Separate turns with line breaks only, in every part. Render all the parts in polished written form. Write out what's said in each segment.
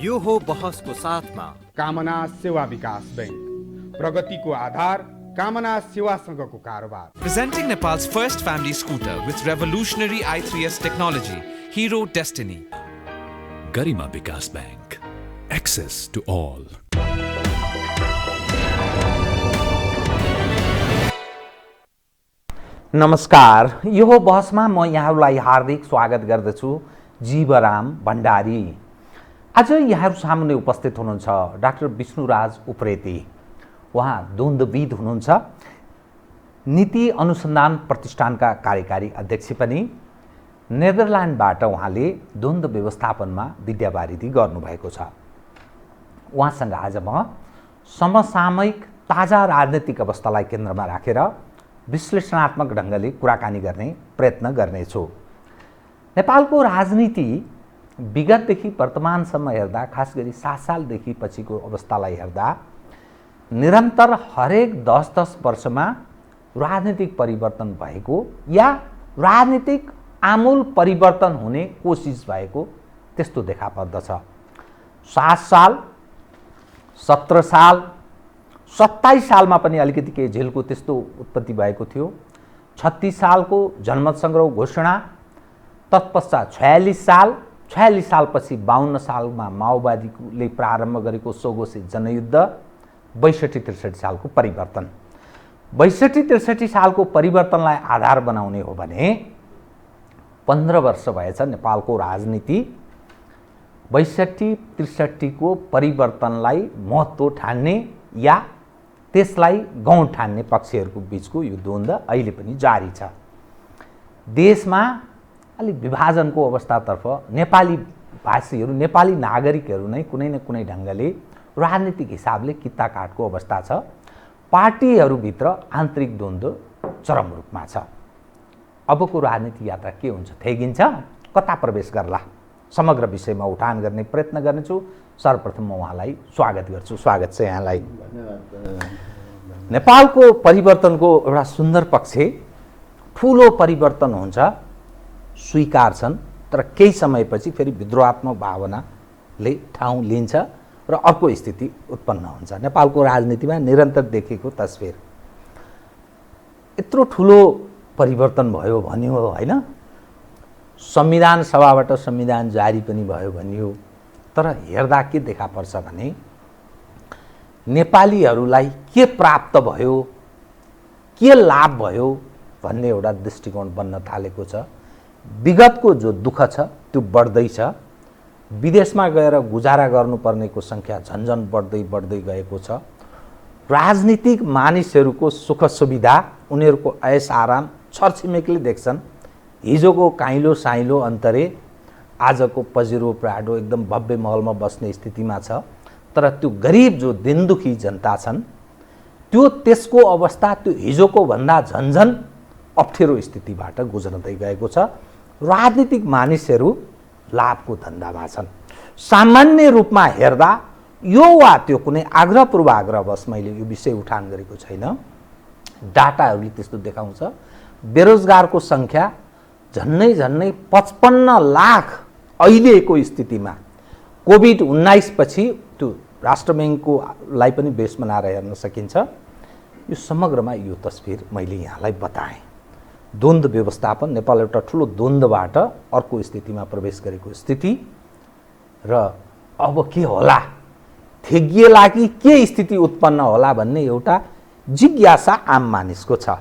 यो हो बहसको साथमा
कामना सेवा विकास बैंक, प्रगतिको आधार कामना सेवासँगको कारोबार।
Presenting Nepal's first family scooter with revolutionary i3S technology, Hero Destiny.
Garima Vikas Bank. Access to all.
नमस्कार, यो बहसमा म यहाँहरूलाई हार्दिक स्वागत गर्दछु। जीवराम भण्डारी। आज यहाँहरू सामुन्ने उपस्थित हुनुहुन्छ डाक्टर विष्णुराज उप्रेती। उहाँ द्वन्द्वविद हुनुहुन्छ, नीति अनुसन्धान प्रतिष्ठानका कार्यकारी अध्यक्ष पनि। नेदरल्यान्डबाट उहाँले द्वन्द्व व्यवस्थापनमा विद्यावारिधि गर्नुभएको छ। उहाँसँग आज म समसामयिक ताजा राजनीतिक अवस्थालाई केन्द्रमा राखेर विश्लेषणात्मक ढङ्गले कुराकानी गर्ने प्रयत्न गर्नेछु। नेपालको राजनीति विगतदेखि वर्तमानसम्म हेर्दा, खास गरी 7 सालदेखि पछिको अवस्थालाई हेर्दा, निरन्तर हरेक 10-10 वर्षमा राजनीतिक परिवर्तन भएको या राजनीतिक आमूल परिवर्तन हुने कोसिस भएको त्यस्तो देखा पर्दछ। 7 साल, 17 साल, 27 सालमा पनि अलिकति केही झेलको त्यस्तो उत्पत्ति भएको थियो। 36 सालको जनमत सङ्ग्रह घोषणा, तत्पश्चात 46 सालपछि 52 सालमा माओवादीले प्रारम्भ गरेको सोगोसे जनयुद्ध, 62-63 सालको परिवर्तन। 62-63 सालको परिवर्तनलाई आधार बनाउने हो भने 15 वर्ष भएछ नेपालको राजनीति 62-63 को परिवर्तनलाई महत्त्व ठान्ने या त्यसलाई गौण ठान्ने पक्षहरूको बीचको यो द्वन्द्व अहिले पनि जारी छ। देशमा अलि विभाजनको अवस्थातर्फ नेपाली भाषीहरू, नेपाली नागरिकहरू नै कुनै न कुनै ढङ्गले राजनीतिक हिसाबले कित्ता काटको अवस्था छ। पार्टीहरूभित्र आन्तरिक द्वन्द्व चरम रूपमा छ। अबको राजनीति यात्रा के हुन्छ, थेगिन्छ, कता प्रवेश गर्ला, समग्र विषयमा उठान गर्ने प्रयत्न गर्नेछु। सर्वप्रथम म उहाँलाई स्वागत गर्छु। स्वागत छ यहाँलाई। नेपालको परिवर्तनको एउटा सुन्दर पक्ष, ठुलो परिवर्तन हुन्छ, स्वीकार छन्, तर केही समयपछि फेरि विद्रोहात्मक भावनाले ठाउँ लिन्छ र अर्को स्थिति उत्पन्न हुन्छ। नेपालको राजनीतिमा निरन्तर देखेको तस्बिर। यत्रो ठुलो परिवर्तन भयो भनियो होइन, संविधान सभाबाट संविधान जारी पनि भयो भनियो, तर हेर्दा के देखा पर्छ भने नेपालीहरूलाई के प्राप्त भयो, के लाभ भयो भन्ने एउटा दृष्टिकोण बन्न थालेको छ। विगतको जो दुःख छ त्यो बढ्दैछ। विदेशमा गएर गुजारा गर्नुपर्नेको सङ्ख्या झन्झन बढ्दै गएको छ। राजनीतिक मानिसहरूको सुख सुविधा, उनीहरूको ऐस आराम छरछिमेकले देख्छन्। हिजोको काइलो साइलो अन्तरे आजको पजिरो प्राडो एकदम भव्य महलमा बस्ने स्थितिमा छ। तर त्यो गरिब जो दिनदुखी जनता छन्, त्यो त्यसको अवस्था त्यो हिजोको भन्दा झन्झन अप्ठ्यारो स्थितिबाट गुज्रदै गएको छ। राजनीतिक मानिसहरू लाभको धन्दामा छन्। सामान्य रूपमा हेर्दा यो वा त्यो कुनै आग्रह पूर्वाग्रहवश मैले यो विषय उठान गरेको छैन, डाटाहरूले त्यस्तो देखाउँछ। बेरोजगारको सङ्ख्या झन्नै 55 लाख अहिलेको स्थितिमा कोभिड-19 पछि त्यो राष्ट्र ब्याङ्ककोलाई पनि बेस बनाएर हेर्न सकिन्छ। यो समग्रमा यो तस्बिर मैले यहाँलाई बताएँ। द्वन्द्व व्यवस्थापन, नेपाल एउटा ठुलो द्वन्द्वबाट अर्को स्थितिमा प्रवेश गरेको स्थिति र अब के होला, थेगिएला कि के स्थिति उत्पन्न होला भन्ने एउटा जिज्ञासा आम मानिसको छ।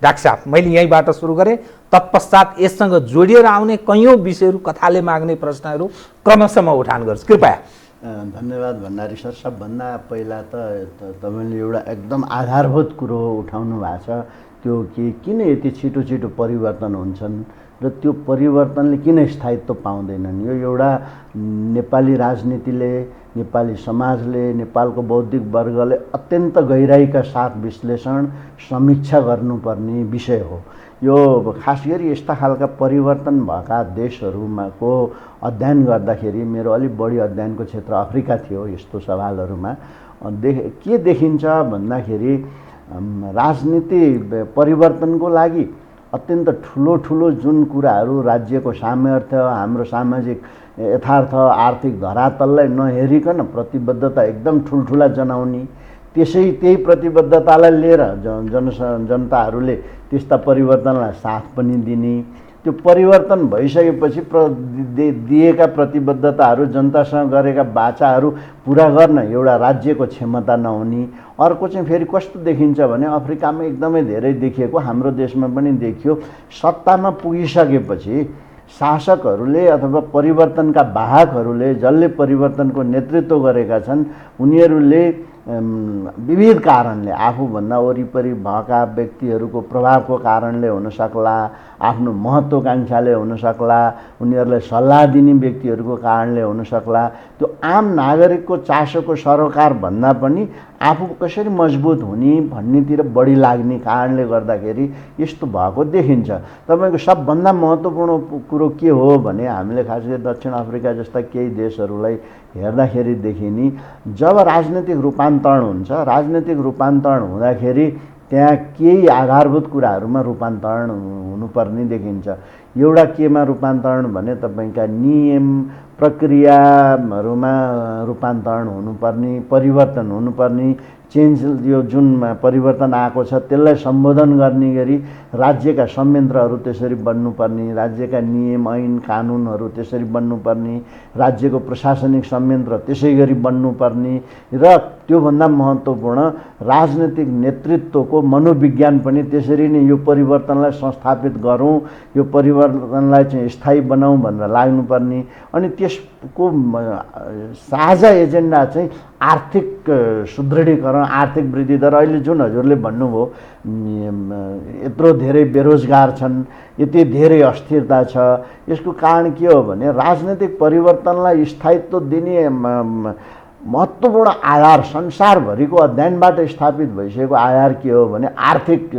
डाक्टर साहब, मैले यहीँबाट सुरु गरेँ, तत्पश्चात यससँग जोडिएर आउने कैयौँ विषयहरू, कथाले माग्ने प्रश्नहरू क्रमशः म उठान गर्छु, कृपया।
धन्यवाद भण्डारी सर। सबभन्दा पहिला त तपाईँले एउटा एकदम आधारभूत कुरो उठाउनु भएको छ, त्यो किन यति छिटो परिवर्तन हुन्छन् र त्यो परिवर्तनले किन स्थायित्व पाउँदैनन्। यो एउटा नेपाली राजनीतिले, नेपाली समाजले, नेपालको बौद्धिक वर्गले अत्यन्त गहिराइका साथ विश्लेषण समीक्षा गर्नुपर्ने विषय हो। यो खास गरी यस्ता खालका परिवर्तन भएका देशहरूको अध्ययन गर्दाखेरि, मेरो अलिक बढी अध्ययनको क्षेत्र अफ्रिका थियो, यस्तो सवालहरूमा के देखिन्छ भन्दाखेरि राजनीति परिवर्तनको लागि अत्यन्त ठुलो जुन कुराहरू राज्यको सामर्थ्य, हाम्रो सामाजिक यथार्थ आर्थिक धरातललाई नहेरिकन प्रतिबद्धता एकदम ठुल्ठुला जनाउने, त्यही प्रतिबद्धतालाई लिएर जनताहरूले त्यस्ता परिवर्तनलाई साथ पनि दिने, त्यो परिवर्तन भइसकेपछि दिएका प्रतिबद्धताहरू जनतासँग गरेका वाचाहरू पुरा गर्न एउटा राज्यको क्षमता नहुने। अर्को चाहिँ फेरि कस्तो देखिन्छ भने अफ्रिकामा एकदमै धेरै देखिएको, हाम्रो देशमा पनि देखियो, सत्तामा पुगिसकेपछि शासकहरूले अथवा परिवर्तनका वाहकहरूले जसले परिवर्तनको नेतृत्व गरेका छन् उनीहरूले विविध कारणले, आफूभन्दा वरिपरि भएका व्यक्तिहरूको प्रभावको कारणले हुनसक्ला, आफ्नो महत्त्वाकांक्षाले हुनसक्ला, उनीहरूलाई सल्लाह दिने व्यक्तिहरूको कारणले हुनसक्ला, त्यो आम नागरिकको चासोको सरोकार भन्दा पनि आफू कसरी मजबुत हुने भन्नेतिर बढी लाग्ने कारणले गर्दाखेरि यस्तो भएको देखिन्छ। तपाईँको सबभन्दा महत्त्वपूर्ण कुरो के हो भने हामीले खास गरी दक्षिण अफ्रिका जस्ता केही देशहरूलाई हेर्दाखेरि देखिने, जब राजनीतिक रूपान्तरण हुन्छ, राजनीतिक रूपान्तरण हुँदाखेरि त्यहाँ केही आधारभूत कुराहरूमा रूपान्तरण हुनुपर्ने देखिन्छ। एउटा केमा रूपान्तरण भने तपाईँका नियम प्रक्रियाहरूमा रूपान्तरण हुनुपर्ने, परिवर्तन हुनुपर्ने, चेन्ज, यो जुन परिवर्तन आएको छ त्यसलाई सम्बोधन गर्ने गरी राज्यका संयन्त्रहरू त्यसरी बन्नुपर्ने, राज्यका नियम ऐन कानुनहरू त्यसरी बन्नुपर्ने, राज्यको प्रशासनिक संयन्त्र त्यसै गरी बन्नुपर्ने र त्योभन्दा महत्त्वपूर्ण राजनीतिक नेतृत्वको मनोविज्ञान पनि त्यसरी नै यो परिवर्तनलाई संस्थापित गरौँ, यो परिवर्तनलाई चाहिँ स्थायी बनाऊँ भनेर लाग्नुपर्ने। अनि त्यसको साझा एजेन्डा चाहिँ आर्थिक सुदृढीकरण, आर्थिक वृद्धि दर। अहिले जुन हजुरले भन्नुभयो यत्रो धेरै बेरोजगार छन्, यति धेरै अस्थिरता छ, यसको कारण के हो भने राजनीतिक परिवर्तनलाई स्थायित्व दिने महत्त्वपूर्ण आधार, संसारभरिको अध्ययनबाट स्थापित भइसकेको आधार के हो भने आर्थिक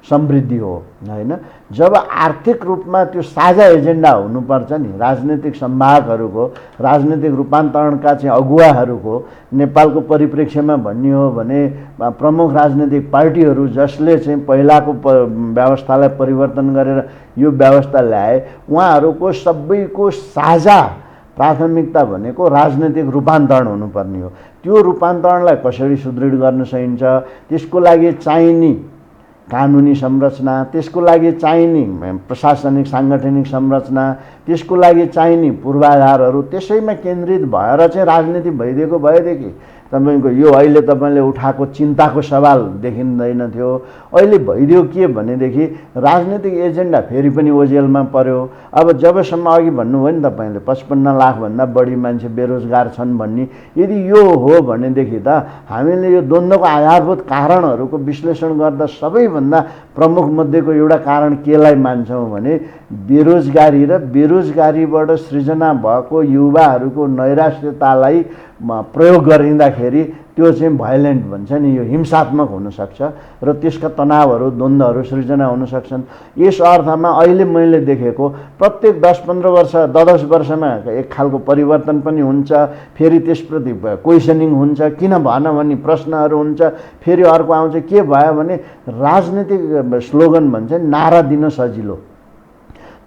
समृद्धि हो, होइन। जब आर्थिक रूपमा त्यो साझा एजेन्डा हुनुपर्छ नि राजनीतिक संवाहकहरूको, राजनीतिक रूपान्तरणका चाहिँ अगुवाहरूको, नेपालको परिप्रेक्ष्यमा भन्ने हो भने प्रमुख राजनीतिक पार्टीहरू जसले चाहिँ पहिलाको व्यवस्थालाई परिवर्तन गरेर यो व्यवस्था ल्याए, उहाँहरूको सबैको साझा प्राथमिकता भनेको राजनीतिक रूपान्तरण हुनुपर्ने हो। त्यो रूपान्तरणलाई कसरी सुदृढ गर्न सकिन्छ, त्यसको लागि चाहिने कानुनी संरचना, त्यसको लागि चाहिने प्रशासनिक साङ्गठनिक संरचना, त्यसको लागि चाहिने पूर्वाधारहरू त्यसैमा केन्द्रित भएर चाहिँ राजनीति भइदिएको भएदेखि तपाईँको यो अहिले तपाईँले उठाएको चिन्ताको सवाल देखिँदैन थियो। अहिले भइदियो के भनेदेखि राजनीतिक एजेन्डा फेरि पनि ओझेलमा पर्यो। अब जबसम्म अघि भन्नुभयो नि तपाईँले 55 लाखभन्दा बढी मान्छे बेरोजगार छन् भन्ने, यदि यो हो भनेदेखि त हामीले यो द्वन्द्वको आधारभूत कारणहरूको विश्लेषण गर्दा सबैभन्दा प्रमुख मध्येको एउटा कारण केलाई मान्छौँ भने बेरोजगारी र बेरोजगारीबाट सृजना भएको युवाहरूको नैराश्यतालाई प्रयोग गरिँदाखेरि त्यो चाहिँ भाइलेन्ट भन्छ नि, यो हिंसात्मक हुनसक्छ र त्यसका तनावहरू द्वन्द्वहरू सृजना हुन सक्छन्। यस अर्थमा अहिले मैले देखेको प्रत्येक 10-15 वर्ष 10 वर्षमा एक खालको परिवर्तन पनि हुन्छ, फेरि त्यसप्रति क्वेसनिङ हुन्छ, किन भएन भन्ने प्रश्नहरू हुन्छ, फेरि अर्को आउँछ के भयो भने राजनीतिक स्लोगन भन्छ नि, नारा दिन सजिलो,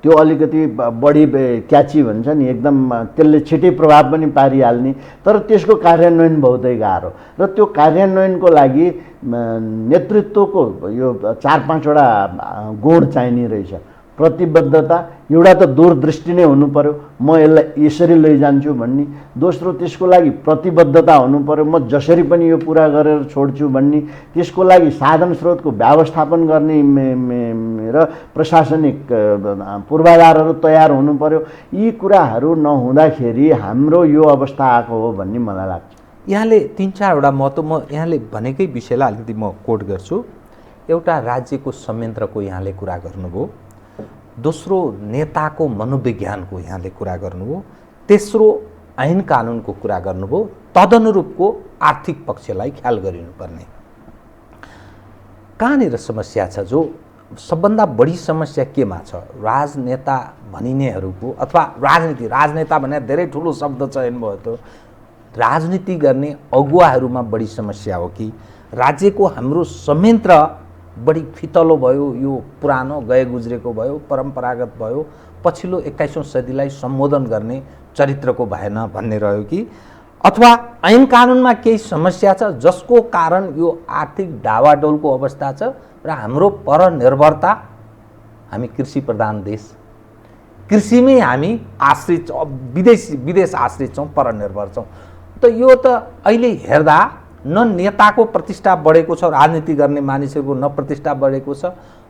त्यो अलिकति बढी क्याची भन्छ नि, एकदम त्यसले छिटै प्रभाव पनि पारिहाल्ने, तर त्यसको कार्यान्वयन बहुतै गाह्रो। र त्यो कार्यान्वयनको लागि नेतृत्वको यो 4-5 वटा गुण चाहिने रहेछ। प्रतिबद्धता, एउटा त दूरदृष्टि नै हुनु पर्यो, म यसलाई यसरी लैजान्छु भन्ने। दोस्रो, त्यसको लागि प्रतिबद्धता हुनु पर्यो, म जसरी पनि यो पुरा गरेर छोड्छु भन्ने। त्यसको लागि साधन स्रोतको व्यवस्थापन गर्ने र प्रशासनिक पूर्वाधारहरू तयार हुनु पर्यो। यी कुराहरू नहुँदाखेरि हाम्रो यो अवस्था आएको हो भन्ने मलाई लाग्छ।
यहाँले 3-4 वटा महत्त्व, म यहाँले भनेकै विषयलाई अलिकति म कोट गर्छु। एउटा राज्यको संयन्त्रको यहाँले कुरा गर्नुभयो, दोस्रो नेताको मनोविज्ञानको यहाँले कुरा गर्नुभयो, तेस्रो ऐन कानुनको कुरा गर्नुभयो, तदनुरूपको आर्थिक पक्षलाई ख्याल गरिनुपर्ने। कहाँनिर समस्या छ? जो सबभन्दा बढी समस्या केमा छ? राजनेता भनिनेहरूको अथवा राजनेता भने धेरै ठुलो शब्द चयन भयो, त राजनीति गर्ने अगुवाहरूमा बढी समस्या हो कि राज्यको हाम्रो संयन्त्र बढी फितलो भयो, यो पुरानो गए गुज्रेको भयो, परम्परागत भयो, पछिल्लो 21औं सदीलाई सम्बोधन गर्ने चरित्रको भएन भन्ने रह्यो कि अथवा ऐन कानुनमा केही समस्या छ जसको कारण यो आर्थिक डावाडोलको अवस्था छ र हाम्रो परनिर्भरता, हामी कृषि प्रधान देश, कृषिमै हामी आश्रित छौँ, विदेश आश्रित छौँ, परनिर्भर छौँ। त यो त अहिले हेर्दा न नेताको प्रतिष्ठा बढेको छ, राजनीति गर्ने मानिसहरूको न प्रतिष्ठा बढेको छ,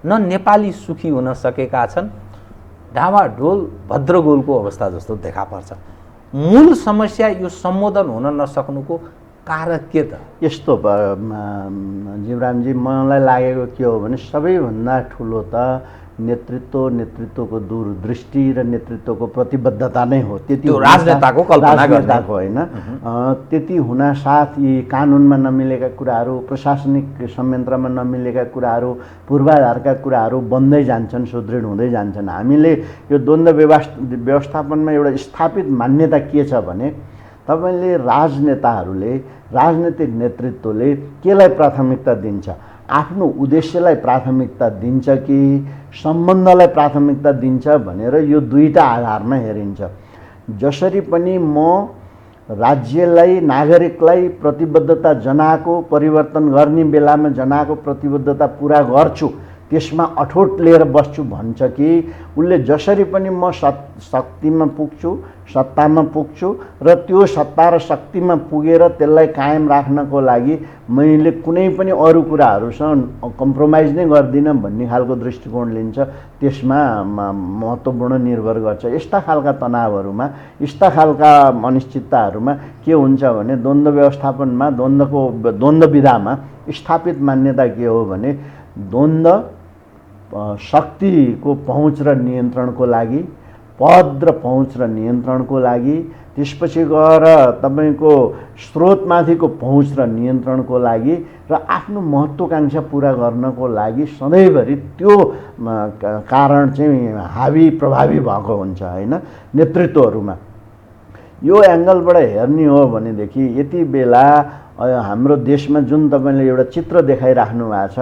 न नेपाली सुखी हुन सकेका छन्, ढाबाढोल भद्रगोलको अवस्था जस्तो देखा पर्छ। मूल समस्या यो सम्बोधन हुन नसक्नुको कारण के त?
यस्तो जीवरामजी, मलाई लागेको के हो भने सबैभन्दा ठुलो त नेतृत्वको दूरदृष्टि र नेतृत्वको प्रतिबद्धता नै हो। त्यति
राजनेताको कल्पना गर्ने
होइन। त्यति हुनासाथ यी कानुनमा नमिलेका कुराहरू, प्रशासनिक संयन्त्रमा नमिलेका कुराहरू, पूर्वाधारका कुराहरू बन्दै जान्छन्, सुदृढ हुँदै जान्छन्। हामीले यो द्वन्द्व व्यवस्थापनमा एउटा स्थापित मान्यता के छ भने तपाईँले राजनेताहरूले, राजनीतिक नेतृत्वले केलाई प्राथमिकता दिन्छ? आफ्नो उद्देश्यलाई प्राथमिकता दिन्छ कि सम्बन्धलाई प्राथमिकता दिन्छ भनेर यो दुईटा आधारमा हेरिन्छ। जसरी पनि म राज्यलाई, नागरिकलाई प्रतिबद्धता जनाएको, परिवर्तन गर्ने बेलामा जनाएको प्रतिबद्धता पुरा गर्छु, त्यसमा अठोट लिएर बस्छु भन्छ कि उसले जसरी पनि म शक्तिमा पुग्छु, सत्तामा पुग्छु र त्यो सत्ता र शक्तिमा पुगेर त्यसलाई कायम राख्नको लागि मैले कुनै पनि अरू कुराहरूसँग कम्प्रोमाइज नै गर्दिनँ भन्ने खालको दृष्टिकोण लिन्छ। त्यसमा महत्त्वपूर्ण निर्भर गर्छ। यस्ता खालका तनावहरूमा, यस्ता खालका अनिश्चितताहरूमा के हुन्छ भने द्वन्द्व व्यवस्थापनमा, द्वन्द्व विधामा स्थापित मान्यता के हो भने द्वन्द्व शक्तिको पहुँच र नियन्त्रणको लागि, पद र पहुँच र नियन्त्रणको लागि, त्यसपछि गएर तपाईँको स्रोतमाथिको पहुँच र नियन्त्रणको लागि र आफ्नो महत्त्वाकांक्षा पुरा गर्नको लागि सधैँभरि त्यो कारण चाहिँ हावी प्रभावी भएको हुन्छ होइन नेतृत्वहरूमा। यो एङ्गलबाट हेर्ने हो भनेदेखि यति बेला हाम्रो देशमा जुन तपाईँले एउटा चित्र देखाइराख्नु भएको छ,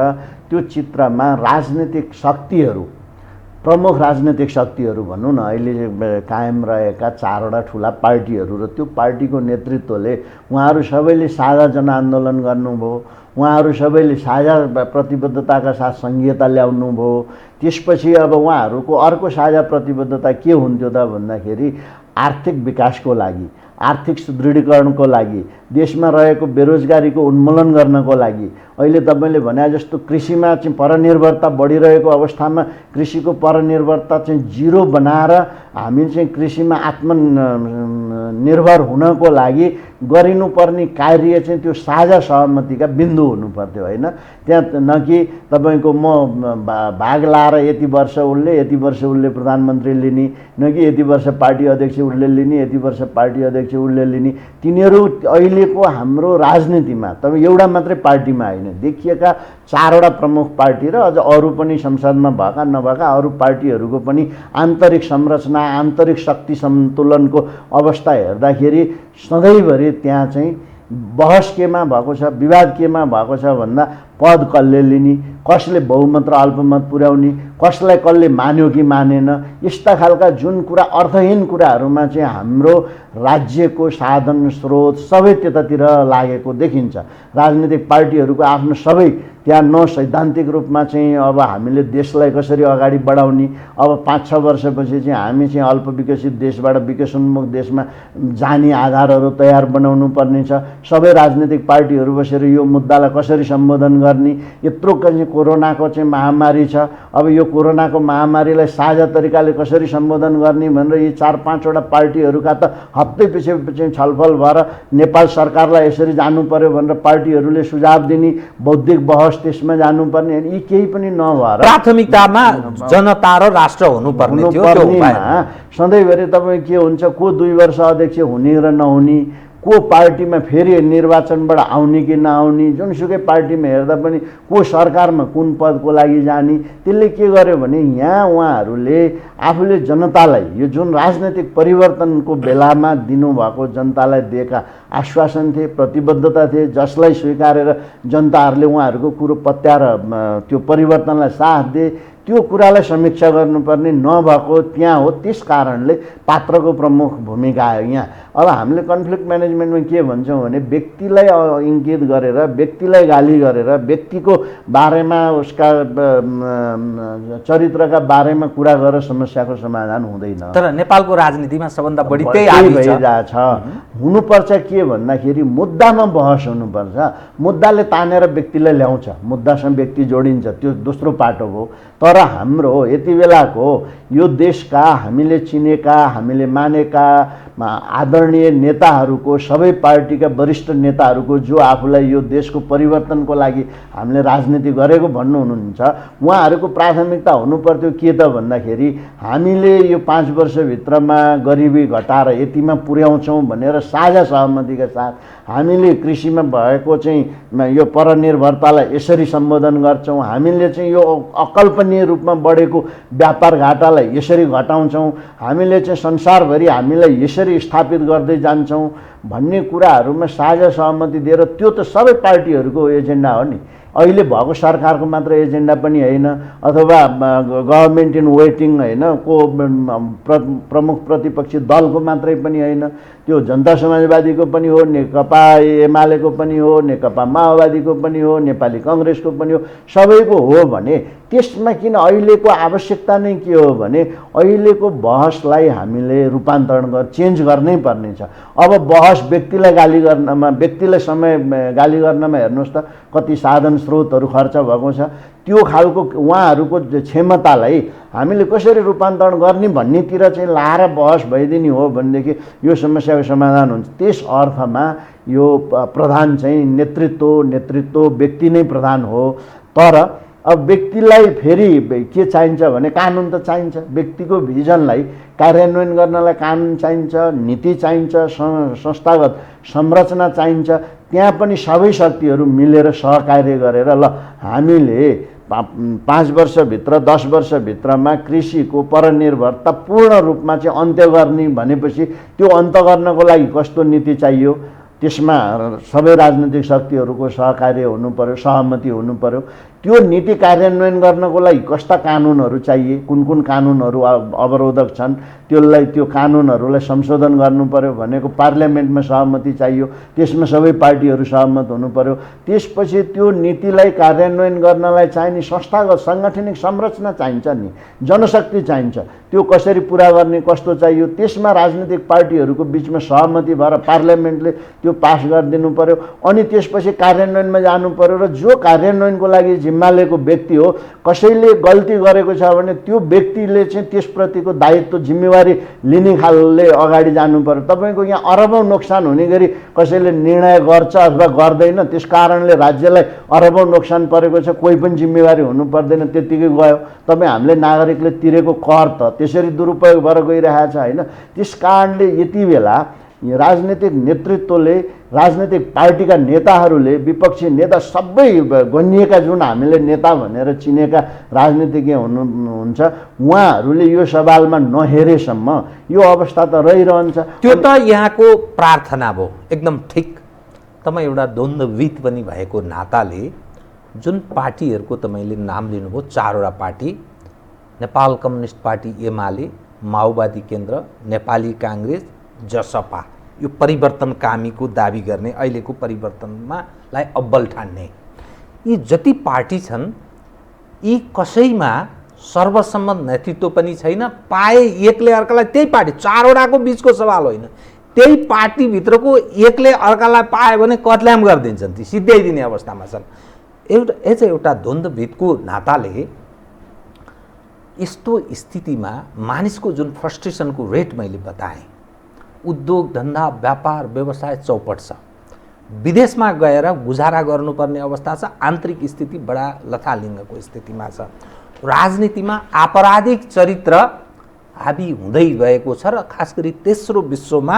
त्यो चित्रमा राजनीतिक शक्तिहरू, प्रमुख राजनीतिक शक्तिहरू भनौँ न, अहिले कायम रहेका चारवटा ठुला पार्टीहरू र त्यो पार्टीको नेतृत्वले उहाँहरू सबैले साझा जनआन्दोलन गर्नुभयो, उहाँहरू सबैले साझा प्रतिबद्धताका साथ सङ्घीयता ल्याउनुभयो। त्यसपछि अब उहाँहरूको अर्को साझा प्रतिबद्धता के हुन्थ्यो त भन्दाखेरि आर्थिक विकासको लागि, आर्थिक सुदृढीकरणको लागि, देशमा रहेको बेरोजगारीको उन्मूलन गर्नको लागि। अहिले तपाईँले भने जस्तो कृषिमा चाहिँ परनिर्भरता बढिरहेको अवस्थामा कृषिको परनिर्भरता चाहिँ जिरो बनाएर हामी चाहिँ कृषिमा आत्मनिर्भर हुनको लागि गरिनुपर्ने कार्य चाहिँ त्यो साझा सहमतिका बिन्दु हुनुपर्थ्यो होइन। त्यहाँ न कि तपाईँको म भाग लाएर यति वर्ष उसले, यति वर्ष उसले प्रधानमन्त्री लिने, न कि यति वर्ष पार्टी अध्यक्ष उसले लिने, यति वर्ष पार्टी अध्यक्ष उसले लिने। तिनीहरू अहिलेको हाम्रो राजनीतिमा तपाईँ एउटा मात्रै पार्टीमा होइन, देखिएका चारवटा प्रमुख पार्टी र अझ अरू पनि संसदमा भएका नभएका अरू पार्टीहरूको पनि आन्तरिक संरचना, आन्तरिक शक्ति सन्तुलनको अवस्था हेर्दाखेरि सधैँभरि त्यहाँ चाहिँ बहस केमा भएको छ, विवाद केमा भएको छ भन्दा पद कसले लिने, कसले बहुमत र अल्पमत पुर्याउने, कसलाई कसले मान्यो कि मानेन, यस्ता खालका जुन कुरा अर्थहीन कुराहरूमा चाहिँ हाम्रो राज्यको साधन स्रोत सबै त्यतातिर लागेको देखिन्छ। राजनीतिक पार्टीहरूको आफ्नो सबै त्यहाँ न सैद्धान्तिक रूपमा चाहिँ अब हामीले देशलाई कसरी अगाडि बढाउने, अब 5-6 वर्षपछि चाहिँ हामी चाहिँ अल्प विकसित देशबाट विकासोन्मुख देशमा जाने आधारहरू तयार बनाउनु पर्ने छ। सबै राजनीतिक पार्टीहरू बसेर यो मुद्दालाई कसरी सम्बोधन गर्ने, यत्रो चाहिँ कोरोनाको चाहिँ महामारी छ, अब यो कोरोनाको महामारीलाई साझा तरिकाले कसरी सम्बोधन गर्ने भनेर यी 4-5वटा पार्टीहरूका त हप्तै पछि छलफल भएर नेपाल सरकारलाई यसरी जानु पर्यो भनेर पार्टीहरूले सुझाव दिने, बौद्धिक बहस त्यसमा जानुपर्ने, यी केही पनि नभएर
प्राथमिकतामा जनता र राष्ट्र हुनुपर्ने थियो। त्यो उपाय
सधैँभरि तपाईँ के हुन्छ, को 2 वर्ष अध्यक्ष हुने र नहुने, को पार्टीमा फेरि निर्वाचनबाट आउने कि नआउने, जुनसुकै पार्टीमा हेर्दा पनि को सरकारमा कुन पदको लागि जाने। त्यसले के गर्यो भने यहाँ उहाँहरूले आफूले जनतालाई यो जुन राजनैतिक परिवर्तनको बेलामा दिनुभएको जनतालाई दिएका आश्वासन थिए, प्रतिबद्धता थिए, जसलाई स्वीकारेर जनताहरूले उहाँहरूको कुरो पत्याएर त्यो परिवर्तनलाई साथ दिए, त्यो कुरालाई समीक्षा गर्नुपर्ने नभएको त्यहाँ हो। त्यस कारणले पात्रको प्रमुख भूमिका आयो यहाँ। अब हामीले कन्फ्लिक्ट म्यानेजमेन्टमा के भन्छौँ भने व्यक्तिलाई इङ्गित गरेर, व्यक्तिलाई गाली गरेर, व्यक्तिको बारेमा उसका चरित्रका बारेमा कुरा गरेर समस्याको समाधान हुँदैन।
तर नेपालको राजनीतिमा सबभन्दा बढी त्यही
भइरहेछ। हुनुपर्छ के भन्दाखेरि मुद्दामा बहस हुनुपर्छ। मुद्दाले तानेर व्यक्तिलाई ल्याउँछ, मुद्दासँग व्यक्ति जोडिन्छ, त्यो दोस्रो पाटो हो। तर हाम्रो यति बेलाको यो देशका हामीले चिनेका, हामीले मानेका आदरणीय नेताहरूको, सबै पार्टीका वरिष्ठ नेताहरूको जो आफूलाई यो देशको परिवर्तनको लागि हामीले राजनीति गरेको भन्नुहुन्छ, उहाँहरूको प्राथमिकता हुनुपर्थ्यो के त भन्दाखेरि हामीले यो 5 वर्षभित्रमा गरिबी घटाएर यतिमा पुर्याउँछौँ भनेर साझा सहमतिका साथ हामीले कृषिमा भएको चाहिँ यो परनिर्भरतालाई यसरी सम्बोधन गर्छौँ, हामीले चाहिँ यो अकल्पनीय रूपमा बढेको व्यापार घाटालाई यसरी घटाउँछौँ, हामीले चाहिँ संसारभरि हामीलाई यसरी स्थापित गर्दै जान्छौँ भन्ने कुराहरूमा साझा सहमति दिएर त्यो त सबै पार्टीहरूको एजेन्डा हो नि। अहिले भएको सरकारको मात्र एजेन्डा पनि होइन, अथवा गभर्मेन्ट इन वेटिङ होइन को प्रमुख प्रतिपक्षी दलको मात्रै पनि होइन, त्यो जनता समाजवादीको पनि हो, नेकपा एमालेको पनि हो, नेकपा माओवादीको पनि हो, नेपाली कङ्ग्रेसको पनि हो, सबैको हो भने त्यसमा किन अहिलेको आवश्यकता नै के हो भने अहिलेको बहसलाई हामीले रूपान्तरण चेन्ज गर्नै पर्ने छ। अब बहस व्यक्तिलाई गाली गर्नमा, व्यक्तिलाई समय गाली गर्नमा हेर्नुहोस् त कति साधन स्रोतहरू खर्च भएको छ। त्यो खालको उहाँहरूको क्षमतालाई हामीले कसरी रूपान्तरण गर्ने भन्नेतिर चाहिँ लाएर बहस भइदिने हो भनेदेखि यो समस्याको समाधान हुन्छ। त्यस अर्थमा यो प्रधान चाहिँ नेतृत्व व्यक्ति नै प्रधान हो। तर अब व्यक्तिलाई फेरि के चाहिन्छ भने कानुन त चाहिन्छ। व्यक्तिको भिजनलाई कार्यान्वयन गर्नलाई कानुन चाहिन्छ, नीति चाहिन्छ, संस्थागत संरचना चाहिन्छ। त्यहाँ पनि सबै शक्तिहरू मिलेर सहकार्य गरेर ल हामीले 5 वर्षभित्र 10 वर्षभित्रमा कृषिको परनिर्भरता पूर्ण रूपमा चाहिँ अन्त्य गर्ने भनेपछि त्यो अन्त्य गर्नको लागि कस्तो नीति चाहियो, त्यसमा सबै राजनीतिक शक्तिहरूको सहकार्य हुनु पर्यो, सहमति हुनु पर्यो। त्यो नीति कार्यान्वयन गर्नको लागि कस्ता कानुनहरू चाहिए, कुन कानुनहरू अवरोधक छन्, त्यो कानुनहरूलाई संशोधन गर्नु पर्यो भनेको पार्लियामेन्टमा सहमति चाहियो, त्यसमा सबै पार्टीहरू सहमत हुनु पर्यो। त्यसपछि त्यो नीतिलाई कार्यान्वयन गर्नलाई चाहिने संस्थागत साङ्गठनिक संरचना चाहिन्छ नि, जनशक्ति चाहिन्छ। त्यो कसरी पुरा गर्ने, कस्तो चाहियो, त्यसमा राजनीतिक पार्टीहरूको बिचमा सहमति भएर पार्लियामेन्टले त्यो पास गरिदिनु पर्यो। अनि त्यसपछि कार्यान्वयनमा जानु पर्यो र जो कार्यान्वयनको लागि जिम्मा लिएको व्यक्ति हो, कसैले गल्ती गरेको छ भने त्यो व्यक्तिले चाहिँ त्यसप्रतिको दायित्व जिम्मेवारी लिने खालले अगाडि जानु पर्यो। तपाईँको यहाँ अरबौँ नोक्सान हुने गरी कसैले निर्णय गर्छ अथवा गर्दैन, त्यस कारणले राज्यलाई अरबौँ नोक्सान परेको छ, कोही पनि जिम्मेवारी हुनु पर्दैन, त्यतिकै गयो। तपाईँ हामीले नागरिकले तिरेको कर त त्यसरी दुरुपयोग भएर गइरहेको छ होइन। त्यस कारणले यति बेला राजनीतिक नेतृत्वले, राजनीतिक पार्टीका नेताहरूले, विपक्षी नेता सबै गनिएका जुन हामीले नेता भनेर चिनेका राजनीतिज्ञ हुनुहुन्छ, उहाँहरूले यो सवालमा नहेरेसम्म यो अवस्था त रहिरहन्छ।
त्यो त यहाँको प्रार्थना भयो, एकदम ठिक। तपाईँ एउटा द्वन्द्वविद पनि भएको नाताले जुन पार्टीहरूको तपाईँले नाम लिनुभयो, 4वटा party, Nepal communist party Emale, माओवादी केन्द्र, नेपाली काङ्ग्रेस, जसपा, यो परिवर्तनकामीको दाबी गर्ने, अहिलेको परिवर्तनमा लाई अब्बल ठान्ने यी जति पार्टी छन्, यी कसैमा सर्वसम्मत नेतृत्व पनि छैन। पाए एकले अर्कालाई, त्यही पार्टी 4वटाको बिचको सवाल होइन, त्यही पार्टीभित्रको एकले अर्कालाई पायो भने कत्ल्याम गरिदिन्छन्, ती सिद्ध्याइदिने अवस्थामा छन्। एउटा द्वन्द्वविदको नाताले यस्तो स्थितिमा मानिसको जुन फ्रस्ट्रेसनको रेट मैले बताएँ, उद्योग धन्दा व्यापार व्यवसाय चौपट छ, विदेशमा गएर गुजारा गर्नुपर्ने अवस्था छ, आन्तरिक स्थिति बडा लथालिङ्गको स्थितिमा छ, राजनीतिमा आपराधिक चरित्र हाबी हुँदै गएको छ र खास गरी तेस्रो विश्वमा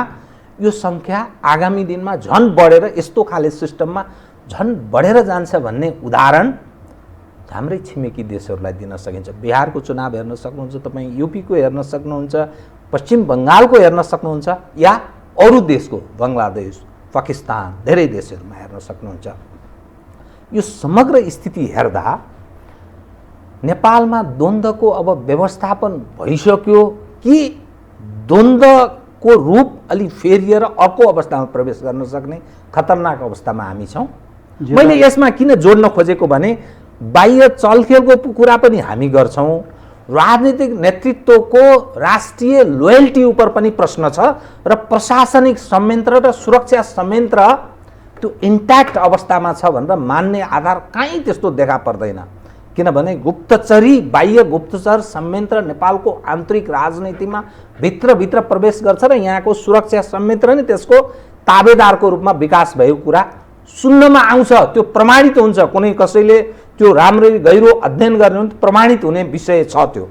यो सङ्ख्या आगामी दिनमा झन् बढेर यस्तो खाले सिस्टममा झन् बढेर जान्छ भन्ने उदाहरण हाम्रै छिमेकी देशहरूलाई दिन सकिन्छ। बिहारको चुनाव हेर्न सक्नुहुन्छ तपाईँ, युपीको हेर्न सक्नुहुन्छ, पश्चिम बङ्गालको हेर्न सक्नुहुन्छ, या अरू देशको बङ्गलादेश, पाकिस्तान, धेरै देशहरूमा हेर्न सक्नुहुन्छ। यो समग्र स्थिति हेर्दा नेपालमा द्वन्द्वको अब व्यवस्थापन भइसक्यो कि द्वन्द्वको रूप अलि फेरिएर अर्को अवस्थामा प्रवेश गर्न सक्ने खतरनाक अवस्थामा हामी छौँ। मैले यसमा किन जोड्न खोजेको भने बाह्य चलखेलको कुरा पनि हामी गर्छौँ, राजनीतिक नेतृत्वको राष्ट्रिय लोयल्टी उपर पनि प्रश्न छ र प्रशासनिक संयन्त्र र सुरक्षा संयन्त्र त्यो इन्ट्याक्ट अवस्थामा छ भनेर मान्ने आधार कहीँ त्यस्तो देखा पर्दैन। किनभने गुप्तचरी बाह्य गुप्तचर संयन्त्र नेपालको आन्तरिक राजनीतिमा भित्रभित्र प्रवेश गर्छ र यहाँको सुरक्षा संयन्त्र नै त्यसको ताबेदारको रूपमा विकास भएको कुरा सुन्नमा आउँछ। त्यो प्रमाणित हुन्छ, कुनै कसैले त्यो राम्ररी गहिरो अध्ययन गर्ने हो भने प्रमाणित हुने विषय छ त्यो।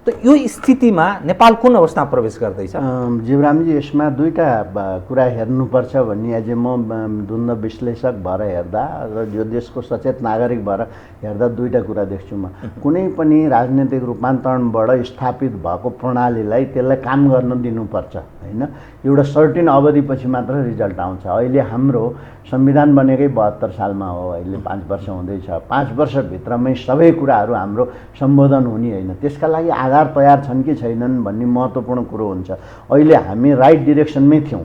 त यो स्थितिमा नेपाल कुन अवस्थामा प्रवेश गर्दैछ?
जीवरामजी, यसमा दुईटा कुरा हेर्नुपर्छ भन्ने अझै म द्वन्द्व विश्लेषक भएर हेर्दा र यो देशको सचेत नागरिक भएर हेर्दा दुईटा कुरा देख्छु म। कुनै पनि राजनीतिक रूपान्तरणबाट स्थापित भएको प्रणालीलाई त्यसलाई काम गर्न दिनुपर्छ होइन। एउटा सर्टेन अवधिपछि मात्र रिजल्ट आउँछ। अहिले हाम्रो संविधान बनेकै 72 सालमा हो, अहिले 5 वर्ष हुँदैछ। 5 वर्षभित्रमै सबै कुराहरू हाम्रो सम्बोधन हुने होइन। त्यसका लागि आधार तयार छन् कि छैनन् भन्ने महत्त्वपूर्ण कुरो हुन्छ। अहिले हामी राइट डिरेक्सनमै थियौँ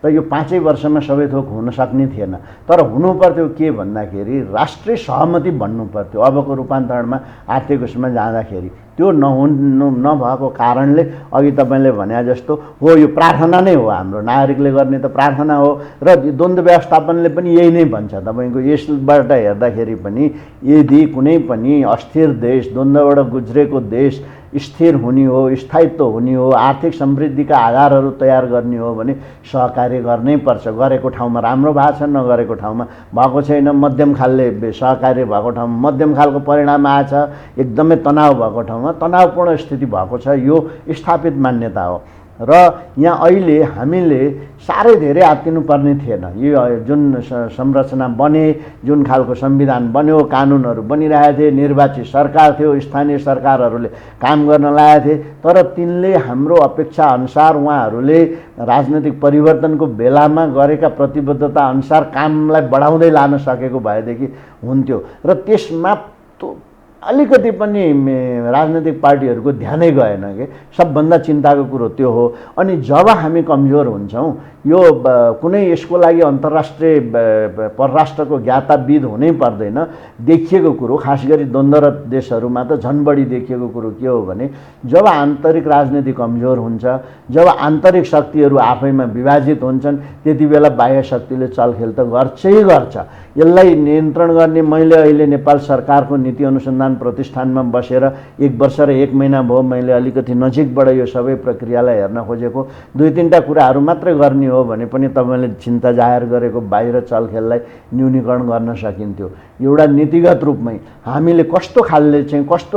र यो 5 वर्षमा सबै थोक हुन सक्ने थिएन। तर हुनु पर्थ्यो के भन्दाखेरि राष्ट्रिय सहमति भन्नु पर्थ्यो। अबको रूपान्तरणमा आर्थिक उसमा जाँदाखेरि त्यो नभएको कारणले अघि तपाईँले भने जस्तो हो, यो प्रार्थना नै हो, हाम्रो नागरिकले गर्ने त प्रार्थना हो र द्वन्द्व व्यवस्थापनले पनि यही नै भन्छ। तपाईँको यसबाट हेर्दाखेरि पनि यदि कुनै पनि अस्थिर देश, द्वन्द्वबाट गुज्रेको देश स्थिर हुने हो, स्थायित्व हुने हो, आर्थिक समृद्धिका आधारहरू तयार गर्ने हो भने सहकार्य गर्नै पर्छ। गरेको ठाउँमा राम्रो भएको छ, नगरेको ठाउँमा भएको छैन। मध्यम खालले सहकार्य भएको ठाउँमा मध्यम खालको परिणाम आएछ, एकदमै तनाव भएको ठाउँमा तनावपूर्ण स्थिति भएको छ। यो स्थापित मान्यता हो र यहाँ अहिले हामीले साह्रै धेरै आत्तिनु पर्ने थिएन। यो जुन संरचना बने, जुन खालको संविधान बन्यो, कानुनहरू बनिरहेको थिए, निर्वाचित सरकार थियो, स्थानीय सरकारहरूले काम गर्न लागेको थिए। तर तिनले हाम्रो अपेक्षा अनुसार उहाँहरूले राजनैतिक परिवर्तनको बेलामा गरेका प्रतिबद्धता अनुसार कामलाई बढाउँदै लान सकेको भएदेखि हुन्थ्यो। र त्यसमा अलिकति पनि राजनैतिक पार्टीहरूको ध्यानै गएन कि सबभन्दा चिन्ताको कुरो त्यो हो। अनि जब हामी कमजोर हुन्छौँ, यो कुनै यसको लागि अन्तर्राष्ट्रिय परराष्ट्रको ज्ञाताविद हुनै पर्दैन। देखिएको कुरो खास गरी द्वन्द्वरत देशहरूमा त झन् बढी देखिएको कुरो के हो भने जब आन्तरिक राजनीति कमजोर हुन्छ, जब आन्तरिक शक्तिहरू आफैमा विभाजित हुन्छन्, त्यति बेला बाह्य शक्तिले चलखेल त गर्छै गर्छ। यसलाई नियन्त्रण गर्ने मैले अहिले नेपाल सरकारको नीति अनुसन्धान प्रतिष्ठानमा बसेर 1 वर्ष र 1 महिना भयो। मैले अलिकति नजिकबाट यो सबै प्रक्रियालाई हेर्न खोजेको। 2-3टा कुराहरू मात्रै गर्ने हो भने पनि तपाईँले चिन्ता जाहेर गरेको बाहिर चलखेललाई न्यूनीकरण गर्न सकिन्थ्यो। एउटा नीतिगत रूपमै हामीले कस्तो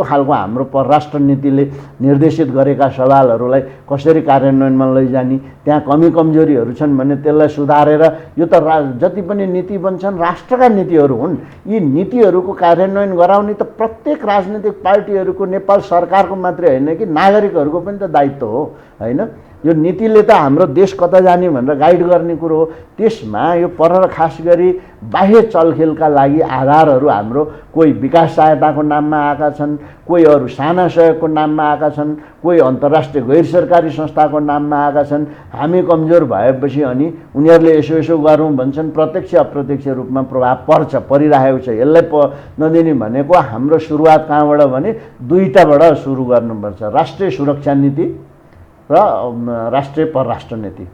खालको हाम्रो परराष्ट्र नीतिले निर्देशित गरेका सवालहरूलाई कसरी कार्यान्वयनमा लैजाने, त्यहाँ कमी कमजोरीहरू छन् भने त्यसलाई सुधारेर यो त जति पनि नीति बन्छन् राष्ट्रका नीतिहरू हुन्। यी नीतिहरूको कार्यान्वयन गराउने त प्रत्येक राजनीतिक पार्टीहरूको, नेपाल सरकारको मात्रै होइन कि नागरिकहरूको पनि त दायित्व हो होइन। यो नीतिले त हाम्रो देश कता जाने भनेर गाइड गर्ने कुरो हो। त्यसमा यो खास गरी बाह्य चलखेलका लागि आधारहरू हाम्रो कोही विकास सहायताको नाममा आएका छन्, कोही अरू साना सहयोगको नाममा आएका छन्, कोही अन्तर्राष्ट्रिय गैर सरकारी संस्थाको नाममा आएका छन्। हामी कमजोर भएपछि अनि उनीहरूले यसो गरौँ भन्छन्, प्रत्यक्ष अप्रत्यक्ष रूपमा प्रभाव परिरहेको छ। यसलाई नदिने भनेको हाम्रो सुरुवात कहाँबाट भने 2टाबाट सुरु गर्नुपर्छ, राष्ट्रिय सुरक्षा नीति र राष्ट्रिय परराष्ट्र नीति।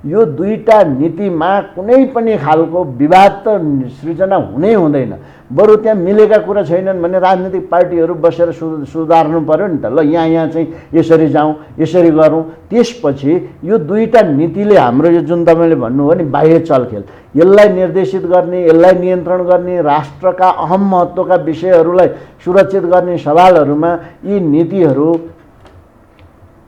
यो 2टा नीतिमा कुनै पनि खालको विवाद त सृजना हुनै हुँदैन। बरु त्यहाँ मिलेका कुरा छैनन् भने राजनीतिक पार्टीहरू बसेर सुधार्नु पर्यो नि त। ल यहाँ चाहिँ यसरी जाउँ, यसरी गरौँ। त्यसपछि यो 2टा नीतिले हाम्रो यो जुन तपाईँले भन्नुभयो नि बाह्य चलखेल, यसलाई निर्देशित गर्ने, यसलाई नियन्त्रण गर्ने, राष्ट्रका अहम महत्त्वका विषयहरूलाई सुरक्षित गर्ने सवालहरूमा यी नीतिहरू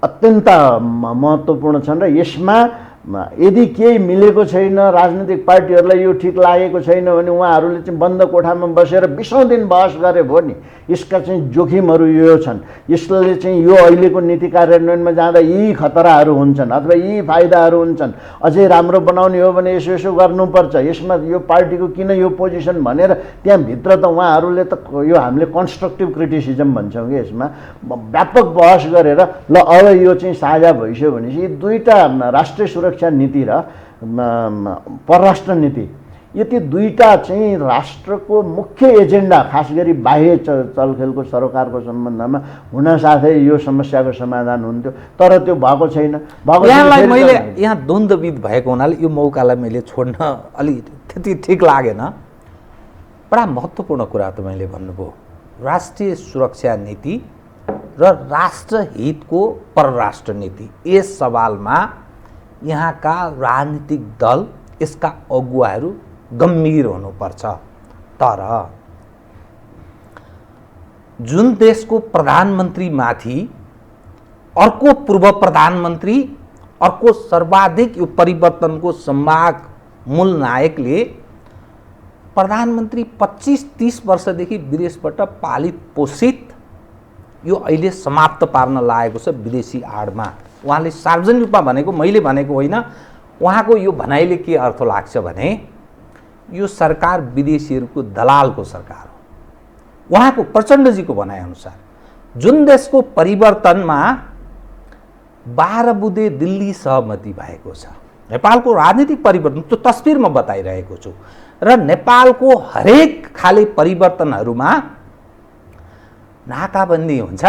अत्यन्त महत्त्वपूर्ण छन् र यसमा यदि केही मिलेको छैन, राजनीतिक पार्टीहरूलाई यो ठिक लागेको छैन भने उहाँहरूले चाहिँ बन्द कोठामा बसेर 20औं दिन बहस गरे भयो नि। यसका चाहिँ जोखिमहरू यो छन्, यसले चाहिँ यो अहिलेको नीति कार्यान्वयनमा जाँदा यी खतराहरू हुन्छन् अथवा यी फाइदाहरू हुन्छन्, अझै राम्रो बनाउने हो भने यसो यसो गर्नुपर्छ, यसमा यो पार्टीको किन यो पोजिसन भनेर त्यहाँभित्र त उहाँहरूले त यो हामीले कन्स्ट्रक्टिभ क्रिटिसिजम भन्छौँ कि यसमा व्यापक बहस गरेर ल अब यो चाहिँ साझा भइसक्यो भनेपछि यी दुईवटा राष्ट्रिय सुरक्षा नीति र परराष्ट्र नीति, यति दुईटा चाहिँ राष्ट्रको मुख्य एजेन्डा खास गरी बाह्य चलखेलको सरकारको सम्बन्धमा हुन साथै यो समस्याको समाधान हुन्थ्यो, तर त्यो भएको छैन।
यहाँलाई मैले यहाँ द्वन्द्वविद भएको हुनाले यो मौकालाई मैले छोड्न अलि त्यति ठिक लागेन। बडा महत्त्वपूर्ण कुरा तपाईँले भन्नुभयो, राष्ट्रिय सुरक्षा नीति र राष्ट्रहितको परराष्ट्र नीति। यस सवालमा यहाँका राजनीतिक दल, यसका अगुवाहरू गम्भीर हुनुपर्छ। तर जुन देशको प्रधानमन्त्रीमाथि अर्को पूर्व प्रधानमन्त्री, अर्को सर्वाधिक यो परिवर्तनको सम्भाग मूल नायकले प्रधानमन्त्री 25-30 वर्षदेखि विदेशबाट पालित पोषित यो अहिले समाप्त पार्न लागेको छ विदेशी आडमा। उहाँले सार्वजनिक रूपमा भनेको, मैले भनेको होइन। उहाँको यो भनाइले के अर्थ लाग्छ भने यो सरकार विदेशीहरूको दलालको सरकार हो। उहाँको प्रचण्डजीको भनाइअनुसार जुन देशको परिवर्तनमा 12 बुँदे दिल्ली सहमति भएको छ, नेपालको राजनीतिक परिवर्तन त्यो तस्बिर म बताइरहेको छु, र नेपालको हरेक खाले परिवर्तनहरूमा नाकाबन्दी हुन्छ।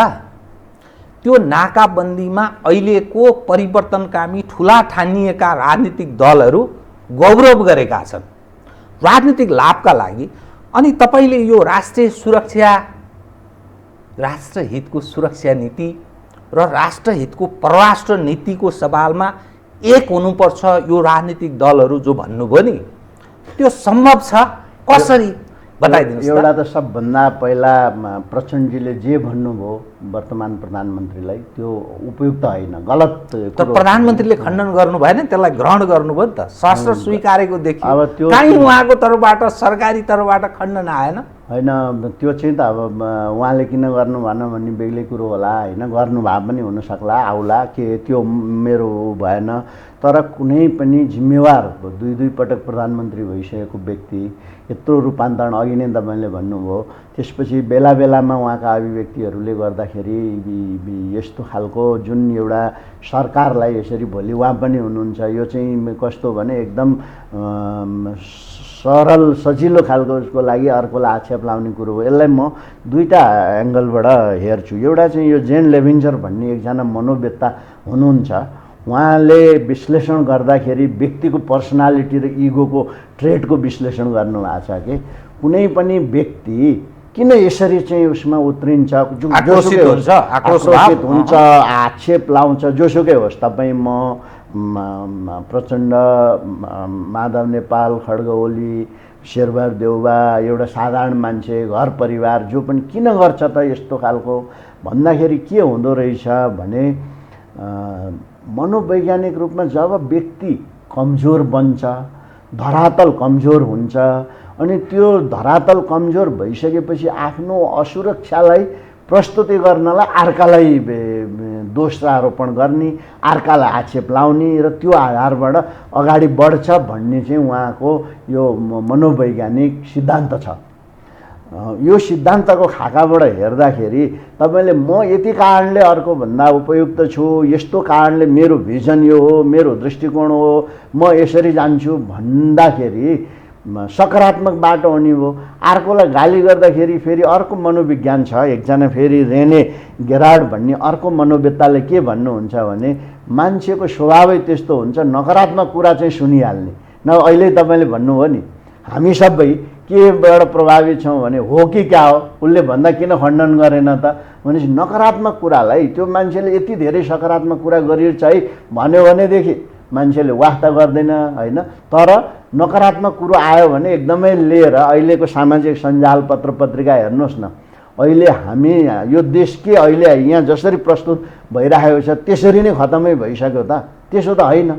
त्यो नाकाबन्दीमा अहिलेको परिवर्तनकामी ठुला ठानिएका राजनीतिक दलहरू गौरव गरेका छन् राजनीतिक लाभका लागि। अनि तपाईले यो राष्ट्रिय सुरक्षा, राष्ट्रहितको सुरक्षा नीति र राष्ट्रहितको परराष्ट्र नीतिको सवालमा एक हुनुपर्छ यो राजनीतिक दलहरू जो भन्नुभयो नि, त्यो सम्भव छ कसरी बताइदिनुहोस्।
एउटा त सबभन्दा पहिला प्रचण्डजीले जे भन्नुभयो वर्तमान प्रधानमन्त्रीलाई त्यो उपयुक्त होइन, गलत।
त प्रधानमन्त्रीले खण्डन गर्नु भएन, त्यसलाई ग्रहण गर्नुभयो नि त, शास्त्र स्वीकारेको देखियो।
अब त्यो
कहीँ उहाँको तर्फबाट, सरकारी तर्फबाट खण्डन आएन
होइन। त्यो चाहिँ त अब उहाँले किन गर्नु भएन भन्ने बेग्लै कुरो होला होइन, गर्नु भए पनि हुनसक्ला, आउला, के त्यो मेरो भएन। तर कुनै पनि जिम्मेवार 2 पटक प्रधानमन्त्री भइसकेको व्यक्ति यत्रो रूपान्तरण, अघि नै तपाईँले भन्नुभयो, त्यसपछि बेला बेलामा उहाँका अभिव्यक्तिहरूले गर्दाखेरि यस्तो खालको जुन एउटा सरकारलाई यसरी भोलि उहाँ पनि हुनुहुन्छ, यो चाहिँ कस्तो भने एकदम सरल सजिलो खालको उसको लागि अर्कोलाई आक्षेप लाउने कुरो हो। यसलाई म दुईटा एङ्गलबाट हेर्छु। एउटा चाहिँ यो जेन लेभिन्जर भन्ने एकजना मनोवेत्ता हुनुहुन्छ, उहाँले विश्लेषण गर्दाखेरि व्यक्तिको पर्सनालिटी र इगोको ट्रेडको विश्लेषण गर्नुभएको छ कि कुनै पनि व्यक्ति किन यसरी चाहिँ उसमा उत्रिन्छ,
आक्रोशित हुन्छ,
आक्षेप लाउँछ, जोसुकै होस्। तपाईँ, म, प्रचण्ड, माधव नेपाल, खड्ग ओली, शेरबहादुर देउवा, एउटा साधारण मान्छे, घर परिवार जो पनि किन गर्छ त यस्तो खालको भन्दाखेरि के हुँदो रहेछ भने मनोवैज्ञानिक रूपमा जब व्यक्ति कमजोर बन्छ, धरातल कमजोर हुन्छ, अनि त्यो धरातल कमजोर भइसकेपछि आफ्नो असुरक्षालाई प्रस्तुति गर्नलाई अर्कालाई दोष आरोपण गर्ने, अर्कालाई आक्षेप लाउने र त्यो आधारबाट अगाडि बढ्छ भन्ने चाहिँ उहाँको यो मनोवैज्ञानिक सिद्धान्त छ। यो सिद्धान्तको खाकाबाट हेर्दाखेरि तपाईँले म यति कारणले अर्कोभन्दा उपयुक्त छु, यस्तो कारणले मेरो भिजन यो हो, मेरो दृष्टिकोण हो, म यसरी जान्छु भन्दाखेरि सकारात्मक बाटो हुने हो। अर्कोलाई गाली गर्दाखेरि फेरि अर्को मनोविज्ञान छ, एकजना फेरि रेने गेरार्ड भन्ने अर्को मनोवेत्ताले के भन्नुहुन्छ भने मान्छेको स्वभावै त्यस्तो हुन्छ, नकारात्मक कुरा चाहिँ सुनिहाल्ने। न अहिले तपाईँले भन्नुभयो नि हामी सबै केबाट प्रभावित छौँ भने हो कि क्या हो, उसले भन्दा किन खण्डन गरेन त भनेपछि नकारात्मक कुरालाई त्यो मान्छेले यति धेरै सकारात्मक कुरा गरिन्छ है भन्यो भनेदेखि मान्छेले वास्ता गर्दैन होइन। तर नकारात्मक कुरो आयो भने एकदमै लिएर अहिलेको सामाजिक सञ्जाल पत्र पत्रिका हेर्नुहोस् न, अहिले हामी यो देश के अहिले यहाँ जसरी प्रस्तुत भइरहेको छ त्यसरी नै खतमै भइसक्यो त? त्यसो त होइन।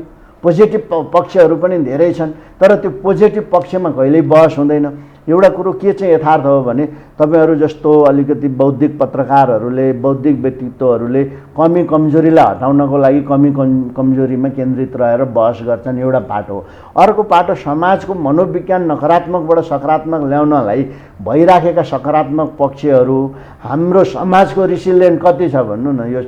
पोजिटिभ पक्षहरू पनि धेरै छन्, तर त्यो पोजिटिभ पक्षमा कहिल्यै बहस हुँदैन। एउटा कुरो के चाहिँ यथार्थ हो भने तपाईहरू जस्तो अलिकति बौद्धिक पत्रकारहरूले, बौद्धिक व्यक्तित्वहरूले कमी कमजोरीलाई हटाउनको लागि कमी कमजोरीमा केन्द्रित रहेर बहस गर्छन्, एउटा पाटो हो। अर्को पाटो समाजको मनोविज्ञान नकारात्मकबाट सकारात्मक ल्याउनलाई भइराखेका सकारात्मक पक्षहरू, हाम्रो समाजको रिसिलिएन्ट कति छ भन्नु न, यो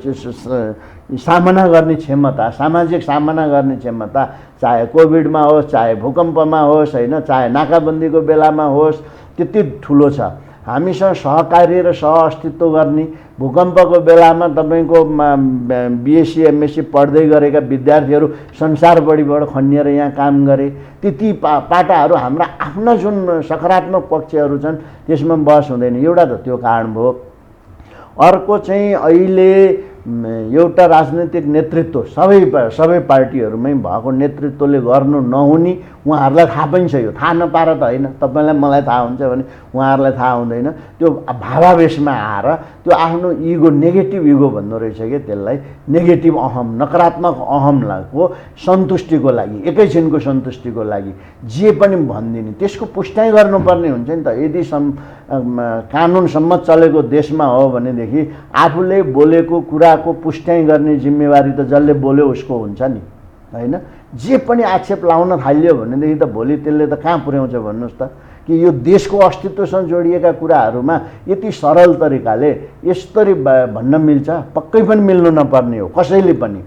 सामना गर्ने क्षमता, सामाजिक सामना गर्ने क्षमता, चाहे कोभिडमा होस्, चाहे भूकम्पमा होस्, होइन, चाहे नाकाबन्दीको बेलामा होस्, त्यति ठुलो छ। हामीसँग सहकार्य र सहअस्तित्व गर्ने, भूकम्पको बेलामा तपाईँको बिएससी एमएससी पढ्दै गरेका विद्यार्थीहरू संसारभरिबाट खनिएर यहाँ काम गरे, ती पाटाहरू हाम्रा आफ्ना जुन सकारात्मक पक्षहरू छन् त्यसमा बहस हुँदैन। एउटा त त्यो कारण भयो। अर्को चाहिँ अहिले एउटा राजनीतिक नेतृत्व सबै पार्टीहरूमै भएको नेतृत्वले गर्नु नहुने उहाँहरूलाई थाहा पनि छ। यो थाहा नपाएर त होइन, तपाईँलाई मलाई थाहा हुन्छ भने उहाँहरूलाई थाहा हुँदैन। त्यो भावावेशमा आएर त्यो आफ्नो इगो, नेगेटिभ इगो भन्दो रहेछ कि त्यसलाई, नेगेटिभ अहम, नकारात्मक अहमको सन्तुष्टिको लागि, एकैछिनको सन्तुष्टिको लागि जे पनि भनिदिने, त्यसको पुष्टाइ गर्नुपर्ने हुन्छ नि त। यदि कानुन सम्मत चलेको देशमा हो भनेदेखि आफूले बोलेको कुराको पुष्टाइ गर्ने जिम्मेवारी त जसले बोल्यो उसको हुन्छ नि, होइन। जे पनि आक्षेप लाउन थाल्यो भनेदेखि त भोलि त्यसले त कहाँ पुर्याउँछ भन्नुहोस् त। कि यो देशको अस्तित्वसँग जोडिएका कुराहरूमा यति सरल तरिकाले यसरी भन्न मिल्छ? पक्कै पनि मिल्नु नपर्ने हो कसैले पनि।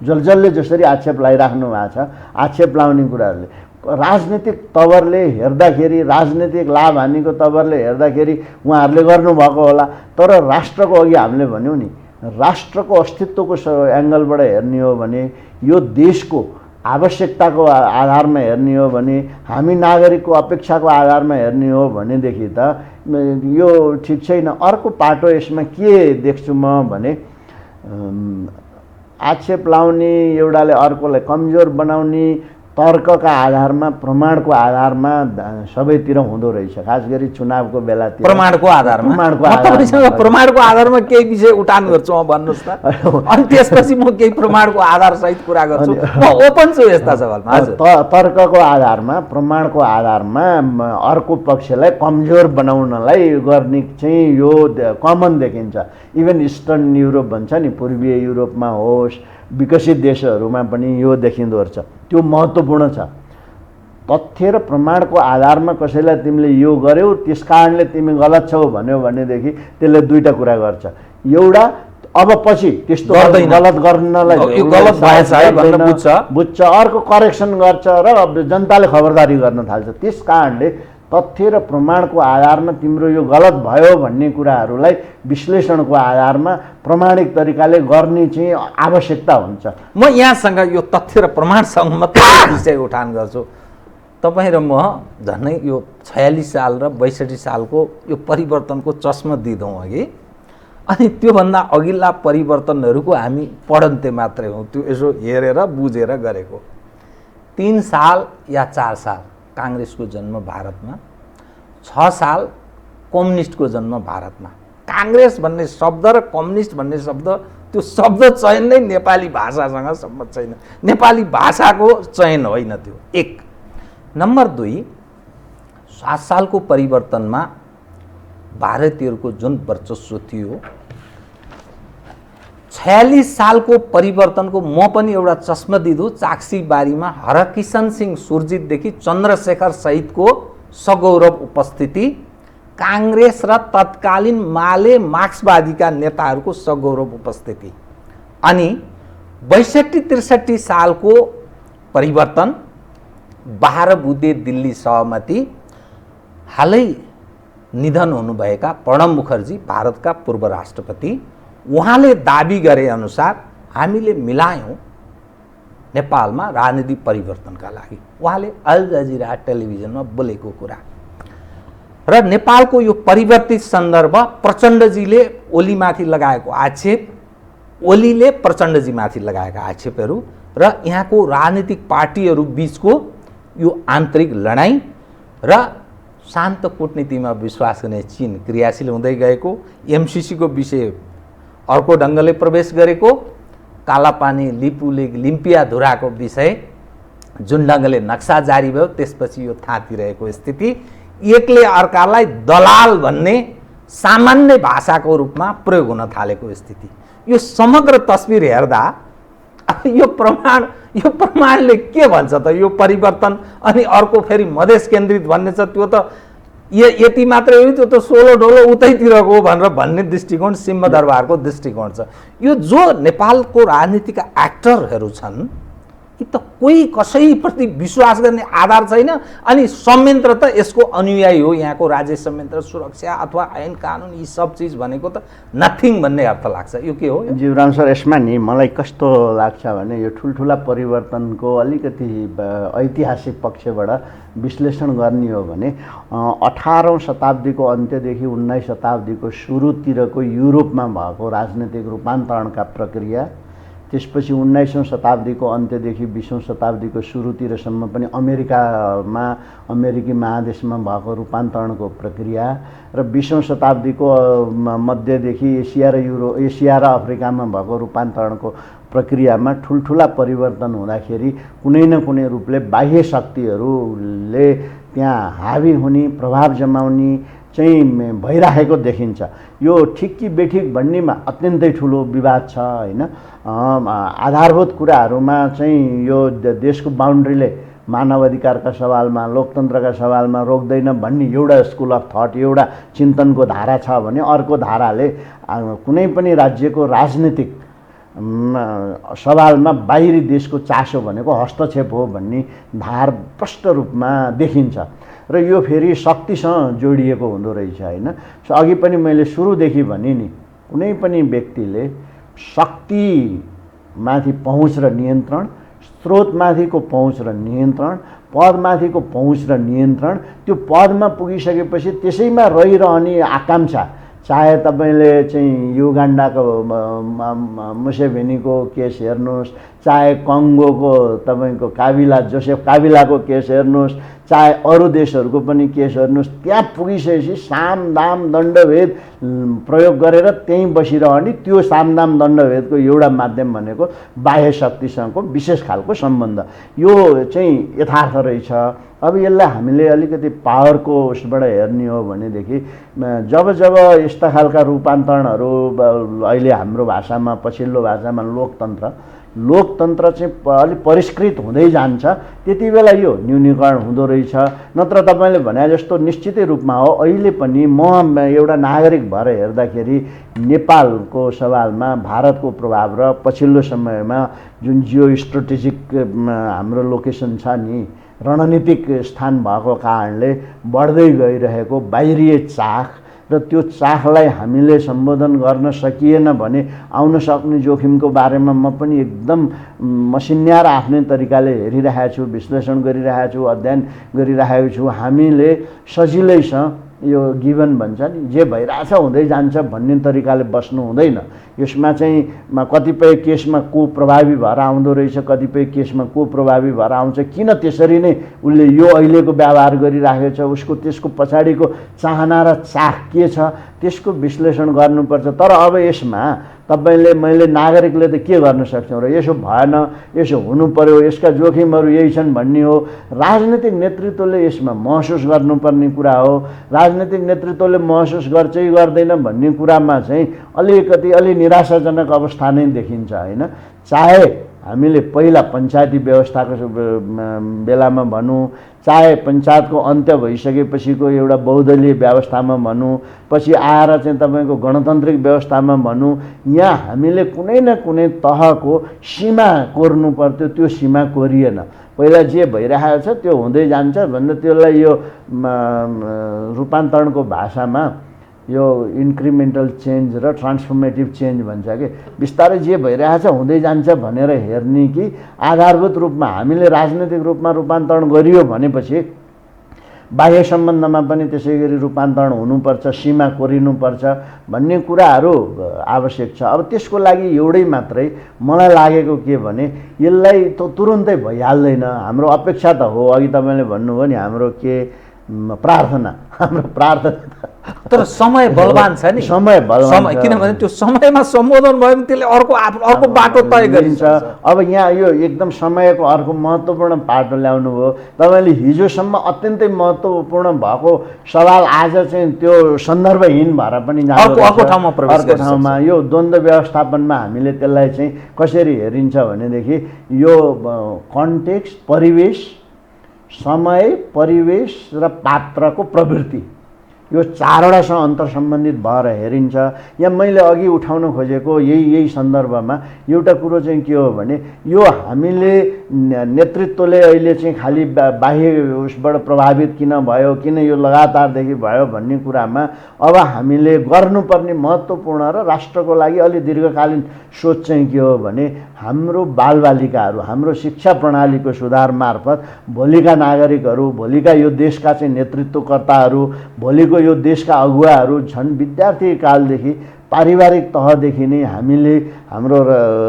जसले जसरी आक्षेप लगाइराख्नु भएको छ, आक्षेप लाउने कुराहरूले राजनीतिक तवरले हेर्दाखेरि, राजनीतिक लाभ हानिको तवरले हेर्दाखेरि उहाँहरूले गर्नुभएको होला, तर राष्ट्रको, अघि हामीले भन्यौँ नि, राष्ट्रको अस्तित्वको एङ्गलबाट हेर्ने हो भने, यो देशको आवश्यकताको आधारमा हेर्ने हो भने, हामी नागरिकको अपेक्षाको आधारमा हेर्ने हो भनेदेखि त यो ठिक छैन। अर्को पाटो यसमा के देख्छु म भने, आक्षेप लाउने एउटाले अर्कोलाई कमजोर बनाउने, तर्कका आधारमा, प्रमाणको आधारमा सबैतिर हुँदो रहेछ, खास गरी चुनावको बेलातिर।
प्रमाणको आधारमा केही विषय उठान गर्छु म, भन्नुहोस् त। अनि त्यसपछि म केही प्रमाणको आधारसहित कुरा गर्छु, म ओपन छु यस्ता सवालमा।
तर्कको आधारमा, प्रमाणको आधारमा अर्को पक्षलाई कमजोर बनाउनलाई गर्ने चाहिँ यो कमन देखिन्छ। इभन इस्टर्न युरोप भन्छ नि, पूर्वीय युरोपमा होस्, विकसित देशहरूमा पनि यो देखिँदो रहेछ। त्यो महत्त्वपूर्ण छ। तथ्य र प्रमाणको आधारमा कसैलाई तिमीले यो गर्यौ त्यस कारणले तिमी गलत छौ भन्यो भनेदेखि त्यसले दुईटा कुरा गर्छ। एउटा, अब पछि त्यस्तो गलत गर्नलाई
गलत भएछ है भनेर
बुझ्छ, अर्को करेक्सन गर्छ र जनताले खबरदारी गर्न थाल्छ। त्यस कारणले तथ्य र प्रमाणको आधारमा तिम्रो यो गलत भयो भन्ने कुराहरूलाई विश्लेषणको आधारमा प्रामाणिक तरिकाले गर्ने चाहिँ आवश्यकता हुन्छ।
म यहाँसँग यो तथ्य र प्रमाणसँग मात्रै विषय उठान गर्छु। तपाईँ र म झन्डै यो 46 साल र 62 सालको यो परिवर्तनको चस्मा दिँदौँ अघि, अनि त्योभन्दा अघिल्ला परिवर्तनहरूको हामी पढन्ते मात्रै हौँ, त्यो यसो हेरेर बुझेर गरेको। 3 साल या 4 साल काङ्ग्रेसको जन्म भारतमा, 6 साल कम्युनिस्टको जन्म भारतमा। काङ्ग्रेस भन्ने शब्द र कम्युनिस्ट भन्ने शब्द, त्यो शब्द चयन नै नेपाली भाषासँग सम्बन्ध छैन, नेपाली भाषाको चयन होइन त्यो। 1 नम्बर 2, 7 सालको परिवर्तनमा भारतीयहरूको जुन वर्चस्व थियो, 46 सालको परिवर्तनको म पनि एउटा चस्मा दिँदु। चाक्सी बारीमा हरकिशन सिंह सुरजितदेखि चन्द्रशेखर सहितको सगौरव उपस्थिति, काङ्ग्रेस र तत्कालीन माले मार्क्सवादीका नेताहरूको सगौरव उपस्थिति, अनि 62-63 सालको परिवर्तन, 12 बुँदे दिल्ली सहमति, हालै निधन हुनुभएका प्रणब मुखर्जी भारतका पूर्व राष्ट्रपति, उहाँले दाबी गरे अनुसार हामीले मिलायौँ नेपालमा राजनीतिक परिवर्तनका लागि। उहाँले अल जजिरा टेलिभिजनमा बोलेको कुरा र नेपालको यो परिवर्तित सन्दर्भ, प्रचण्डजीले ओलीमाथि लगाएको आक्षेप, ओलीले प्रचण्डजीमाथि लगाएका आक्षेपहरू र यहाँको राजनीतिक पार्टीहरू बिचको यो आन्तरिक लडाईँ र शान्त कूटनीतिमा विश्वास गर्ने चीन क्रियाशील हुँदै गएको, एमसीसीको विषय अर्को ढङ्गले प्रवेश गरेको, कालापानी लिपुलेक लिम्पियाधुराको विषय जुन ढङ्गले नक्सा जारी भयो त्यसपछि यो थाँतिरहेको स्थिति, एकले अर्कालाई दलाल भन्ने सामान्य भाषाको रूपमा प्रयोग हुन थालेको स्थिति, यो समग्र तस्बिर हेर्दा यो प्रमाणले के भन्छ त? यो परिवर्तन अनि अर्को फेरि मधेस केन्द्रित भन्ने छ, त्यो त यति मात्रै हो, त्यो त 16 ढोलो उतैतिरको भनेर भन्ने दृष्टिकोण सिंहदरबारको दृष्टिकोण छ। यो जो नेपालको राजनीतिका एक्टरहरू छन् यी त कोही कसैप्रति विश्वास गर्ने आधार छैन, अनि संयन्त्र त यसको अनुयायी हो। यहाँको राज्य संयन्त्र, सुरक्षा अथवा ऐन कानुन यी सब चिज भनेको त नथिङ भन्ने अर्थ लाग्छ। यो के हो?
जीवराम सर, यसमा नि मलाई कस्तो लाग्छ भने यो ठुल्ठुला परिवर्तनको अलिकति ऐतिहासिक पक्षबाट विश्लेषण गर्ने हो भने 18औं शताब्दीको अन्त्यदेखि 19 शताब्दीको सुरुतिरको युरोपमा भएको राजनीतिक रूपान्तरणका प्रक्रिया, त्यसपछि 19औं शताब्दीको अन्त्यदेखि 20औं शताब्दीको सुरुतिरसम्म पनि अमेरिकी महादेशमा भएको रूपान्तरणको प्रक्रिया र 20औं शताब्दीको मध्यदेखि एसिया र अफ्रिकामा भएको रूपान्तरणको प्रक्रियामा ठुल्ठुला परिवर्तन हुँदाखेरि कुनै न कुनै रूपले बाह्य शक्तिहरूले त्यहाँ हावी हुने, प्रभाव जमाउने चाहिँ भइरहेको देखिन्छ। यो ठिक कि बेठिक भन्नेमा अत्यन्तै ठुलो विवाद छ हैन। आधारभूत कुराहरूमा चाहिँ यो देशको बाउन्ड्रीले मानव अधिकारका सवालमा, लोकतन्त्रका सवालमा रोक्दैन भन्ने एउटा स्कुल अफ थट, एउटा चिन्तनको धारा छ भने अर्को धाराले कुनै पनि राज्यको राजनीतिक सवालमा बाहिरी देशको चासो भनेको हस्तक्षेप हो भन्ने धार प्रष्ट रूपमा देखिन्छ र यो फेरि शक्तिसँग जोडिएको हुँदो रहेछ हैन। अघि पनि मैले सुरुदेखि भने नि कुनै पनि व्यक्तिले शक्तिमाथि पहुँच र नियन्त्रण, स्रोतमाथिको पहुँच र नियन्त्रण, पदमाथिको पहुँच र नियन्त्रण, त्यो पदमा पुगिसकेपछि त्यसैमा रहिरहने आकाङ्क्षा, चाहे तपाईँले चाहिँ युगान्डाको मुसेभेनीको केस हेर्नुहोस्, चाहे कङ्गोको तपाईँको जोसेफ काबिलाको केस हेर्नुहोस्, चाहे अरू देशहरूको पनि केस हेर्नुहोस्, त्यहाँ पुगिसकेपछि सामदाम दण्डभेद प्रयोग गरेर त्यहीँ बसिरहने, त्यो सामदाम दण्डभेदको एउटा माध्यम भनेको बाह्य शक्तिसँगको विशेष खालको सम्बन्ध। यो चाहिँ यथार्थ रहेछ। अब यसलाई हामीले अलिकति पावरको उसबाट हेर्ने हो भनेदेखि जब यस्ता खालका रूपान्तरणहरू अहिले हाम्रो भाषामा, पछिल्लो भाषामा लोकतन्त्र चाहिँ अलिक परिष्कृत हुँदै जान्छ, त्यति बेला यो न्यूनीकरण हुँदो रहेछ। नत्र तपाईँले भने जस्तो निश्चितै रूपमा हो, अहिले पनि म एउटा नागरिक भएर हेर्दाखेरि नेपालको सवालमा भारतको प्रभाव र पछिल्लो समयमा जुन जियो स्ट्रेटेजिक हाम्रो लोकेसन छ नि, रणनीतिक स्थान भएको कारणले बढ्दै गइरहेको बाहिरिए चाख र त्यो चाखलाई हामीले सम्बोधन गर्न सकिएन भने आउन सक्ने जोखिमको बारेमा म पनि एकदम मसिन्याएर आफ्नै तरिकाले हेरिरहेको छु, विश्लेषण गरिरहेको छु, अध्ययन गरिरहेको छु। हामीले सजिलैसँग यो गिभन भन्छ नि, जे भइरहेछ हुँदै जान्छ भन्ने तरिकाले बस्नु हुँदैन। यसमा चाहिँ कतिपय केसमा को प्रभावी भएर आउँदो रहेछ, कतिपय केसमा को प्रभावी भएर आउँछ, किन त्यसरी नै उसले यो अहिलेको व्यवहार गरिराखेको छ, उसको त्यसको पछाडिको चाहना र चाख के छ, त्यसको विश्लेषण गर्नुपर्छ। तर अब यसमा तपाईँले मैले नागरिकले त के गर्न सक्छौँ र, यसो भएन, यसो हुनु पर्यो, यसका जोखिमहरू यही छन् भन्ने हो। राजनीतिक नेतृत्वले यसमा महसुस गर्नुपर्ने कुरा हो। राजनीतिक नेतृत्वले महसुस गर्छै गर्दैन भन्ने कुरामा चाहिँ अलि निराशाजनक अवस्था नै देखिन्छ हैन। चाहे हामीले पहिला पञ्चायती व्यवस्थाको बेलामा भनौँ, चाहे पञ्चायतको अन्त्य भइसकेपछिको एउटा बहुदलीय व्यवस्थामा भनौँ, पछि आएर चाहिँ तपाईँको गणतान्त्रिक व्यवस्थामा भनौँ, यहाँ हामीले कुनै न कुनै तहको सीमा कोर्नु पर्थ्यो, त्यो सीमा कोरिएन। पहिला जे भइरहेको छ त्यो हुँदै जान्छ भन्दा त्यसलाई यो रूपान्तरणको भाषामा यो इन्क्रिमेन्टल चेन्ज र ट्रान्सफर्मेटिभ चेन्ज भन्छ कि, बिस्तारै जे भइरहेछ हुँदै जान्छ भनेर हेर्ने कि आधारभूत रूपमा हामीले राजनैतिक रूपमा रूपान्तरण गरियो भनेपछि बाह्य सम्बन्धमा पनि त्यसै गरी रूपान्तरण हुनुपर्छ, सीमा कोरिनुपर्छ भन्ने कुराहरू आवश्यक छ। अब त्यसको लागि एउटै मात्रै मलाई लागेको के भने यसलाई त तुरुन्तै भइहाल्दैन। हाम्रो अपेक्षा त हो, अघि तपाईँले भन्नुभयो नि, हाम्रो के प्रार्थना, हाम्रो प्रार्थना
तर समय बलवान छ नि,
समय बलवान छ।
किनभने त्यो समयमा सम्बोधन भयो भने त्यसले अर्को बाटो तय गरिन्छ।
अब यहाँ यो एकदम समयको अर्को महत्त्वपूर्ण पाटो ल्याउनु भयो। तपाईँले हिजोसम्म अत्यन्तै महत्त्वपूर्ण भएको सवाल आज चाहिँ त्यो सन्दर्भहीन भएर पनि
अर्को ठाउँमा प्रवेश
अर्को ठाउँमा यो द्वन्द्व व्यवस्थापनमा हामीले त्यसलाई चाहिँ कसरी हेरिन्छ भनेदेखि यो कन्टेक्स्ट, परिवेश, समय, परिवेश र पात्रको प्रवृत्ति, यो चारवटासँग अन्तर्सम्बन्धित भएर हेरिन्छ। यहाँ मैले अघि उठाउन खोजेको यही सन्दर्भमा एउटा कुरो चाहिँ के हो भने यो हामीले नेतृत्वले अहिले चाहिँ खालि बाह्य उसबाट प्रभावित किन भयो, किन यो लगातारदेखि भयो भन्ने कुरामा अब हामीले गर्नुपर्ने महत्त्वपूर्ण र राष्ट्रको लागि अलि दीर्घकालीन सोच चाहिँ के हो भने हाम्रो बालबालिकाहरू, हाम्रो शिक्षा प्रणालीको सुधार मार्फत भोलिका नागरिकहरू, भोलिका यो देशका चाहिँ नेतृत्वकर्ताहरू, भोलिको यो देशका अगुवाहरू झन् विद्यार्थी कालदेखि पारिवारिक तहदेखि नै हामीले हाम्रो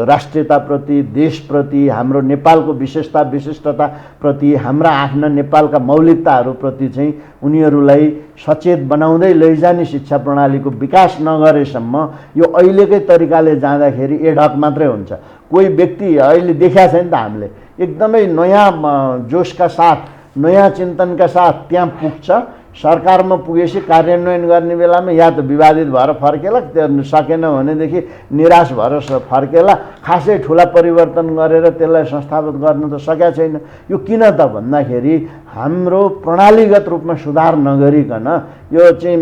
राष्ट्रियताप्रति, देशप्रति, हाम्रो नेपालको विशिष्टताप्रति, हाम्रा आफ्ना नेपालका मौलिकताहरूप्रति चाहिँ उनीहरूलाई सचेत बनाउँदै लैजाने शिक्षा प्रणालीको विकास नगरेसम्म यो अहिलेकै तरिकाले जाँदाखेरि एडहक मात्रै हुन्छ। कोही व्यक्ति अहिले देखिया छ नि त हामीले एकदमै नयाँ जोसका साथ, नयाँ चिन्तनका साथ त्यहाँ पुग्छ। सरकारमा पुगेपछि कार्यान्वयन गर्ने बेलामा या त विवादित भएर फर्केला, त्यो सकेन भनेदेखि निराश भएर फर्केला। खासै ठुला परिवर्तन गरेर त्यसलाई संस्थापित गर्न त सकेका छैन। यो किन त भन्दाखेरि हाम्रो प्रणालीगत रूपमा सुधार नगरिकन यो चाहिँ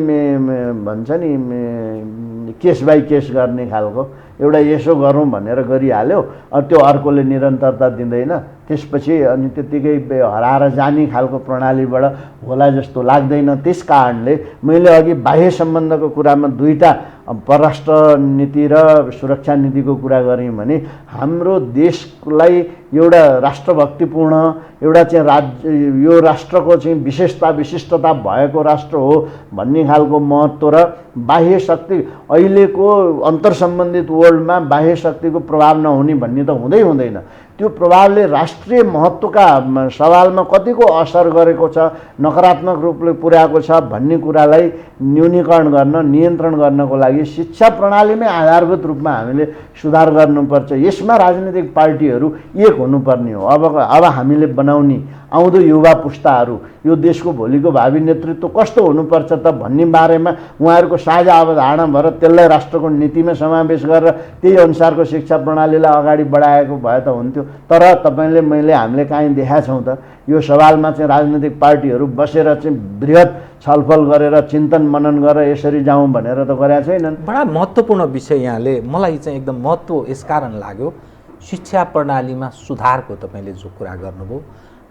भन्छ नि केस बाई केस गर्ने खालको एउटा यसो गरौँ भनेर गरिहाल्यो, त्यो अर्कोले निरन्तरता दिँदैन, त्यसपछि अनि त्यत्तिकै हराएर जाने खालको प्रणालीबाट होला जस्तो लाग्दैन। त्यस कारणले मैले अघि बाह्य सम्बन्धको कुरामा दुईटा परराष्ट्र नीति र सुरक्षा नीतिको कुरा गरेँ भने हाम्रो देशलाई एउटा राष्ट्रभक्तिपूर्ण, एउटा चाहिँ राज्य, यो राष्ट्रको चाहिँ विशिष्टता भएको राष्ट्र हो भन्ने खालको महत्त्व र बाह्य शक्ति अहिलेको अन्तर्सम्बन्धित वर्ल्डमा बाह्य शक्तिको प्रभाव नहुने भन्ने त हुँदैन। त्यो प्रभावले राष्ट्रिय महत्त्वका सवालमा कतिको असर गरेको छ, नकारात्मक रूपले पुर्याएको छ भन्ने कुरालाई न्यूनीकरण गर्न, नियन्त्रण गर्नको लागि शिक्षा प्रणालीमै आधारभूत रूपमा हामीले सुधार गर्नुपर्छ। यसमा राजनीतिक पार्टीहरू एक हुनुपर्ने हो। अब हामीले बनाउने आउँदो युवा पुस्ताहरू, यो देशको भोलिको भावी नेतृत्व कस्तो हुनुपर्छ त भन्ने बारेमा उहाँहरूको साझा अवधारणा भएर त्यसलाई राष्ट्रको नीतिमा समावेश गरेर त्यही अनुसारको शिक्षा प्रणालीलाई अगाडि बढाएको भए त हुन्थ्यो। तर तपाईँले मैले हामीले काहीँ देखाएको छौँ त यो सवालमा चाहिँ राजनीतिक पार्टीहरू बसेर चाहिँ बृहत छलफल गरेर चिन्तन मनन गरेर यसरी जाउँ भनेर त गरेका छैनन्।
बडा महत्त्वपूर्ण विषय यहाँले मलाई चाहिँ एकदम महत्त्व यसकारण लाग्यो, शिक्षा प्रणालीमा सुधारको तपाईँले जो कुरा गर्नुभयो,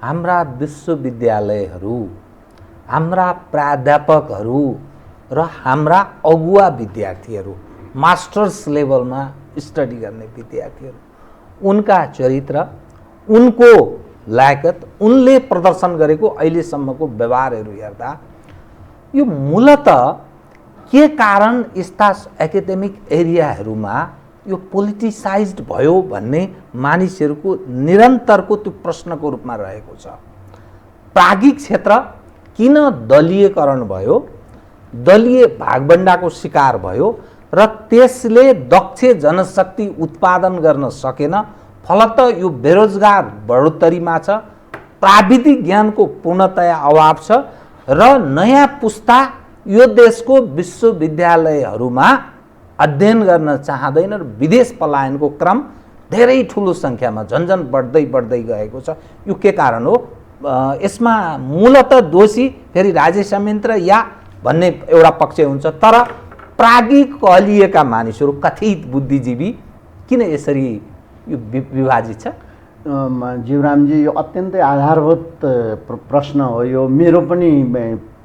हाम्रा विश्वविद्यालयहरू, हाम्रा प्राध्यापकहरू र हाम्रा अगुवा विद्यार्थीहरू, मास्टर्स लेभलमा स्टडी गर्ने विद्यार्थीहरू, उनका चरित्र, उनको लायकत, उनले प्रदर्शन गरेको अहिलेसम्मको व्यवहारहरू हेर्दा यो मूलतः के कारण यस्ता एकाडेमिक एरियाहरूमा यो पोलिटिसाइज्ड भयो भन्ने मानिसहरूको निरन्तरको त्यो प्रश्नको रूपमा रहेको छ। प्राज्ञिक क्षेत्र किन दलीयकरण भयो, दलीय भागबण्डाको शिकार भयो र त्यसले दक्ष जनशक्ति उत्पादन गर्न सकेन। फलत यो बेरोजगार बढोत्तरीमा छ, प्राविधिक ज्ञानको पूर्णतया अभाव छ र नयाँ पुस्ता यो देशको विश्वविद्यालयहरूमा अध्ययन गर्न चाहँदैन र विदेश पलायनको क्रम धेरै ठुलो सङ्ख्यामा झन्झन बढ्दै गएको छ। यो के कारण हो? यसमा मूलतः दोषी फेरि राजेश मित्र या भन्ने एउटा पक्ष हुन्छ, तर प्राज्ञिक कहलिएका मानिसहरू, कथित बुद्धिजीवी किन यसरी यो विभाजित छ?
जीवरामजी, यो अत्यन्तै आधारभूत प्रश्न हो। यो मेरो पनि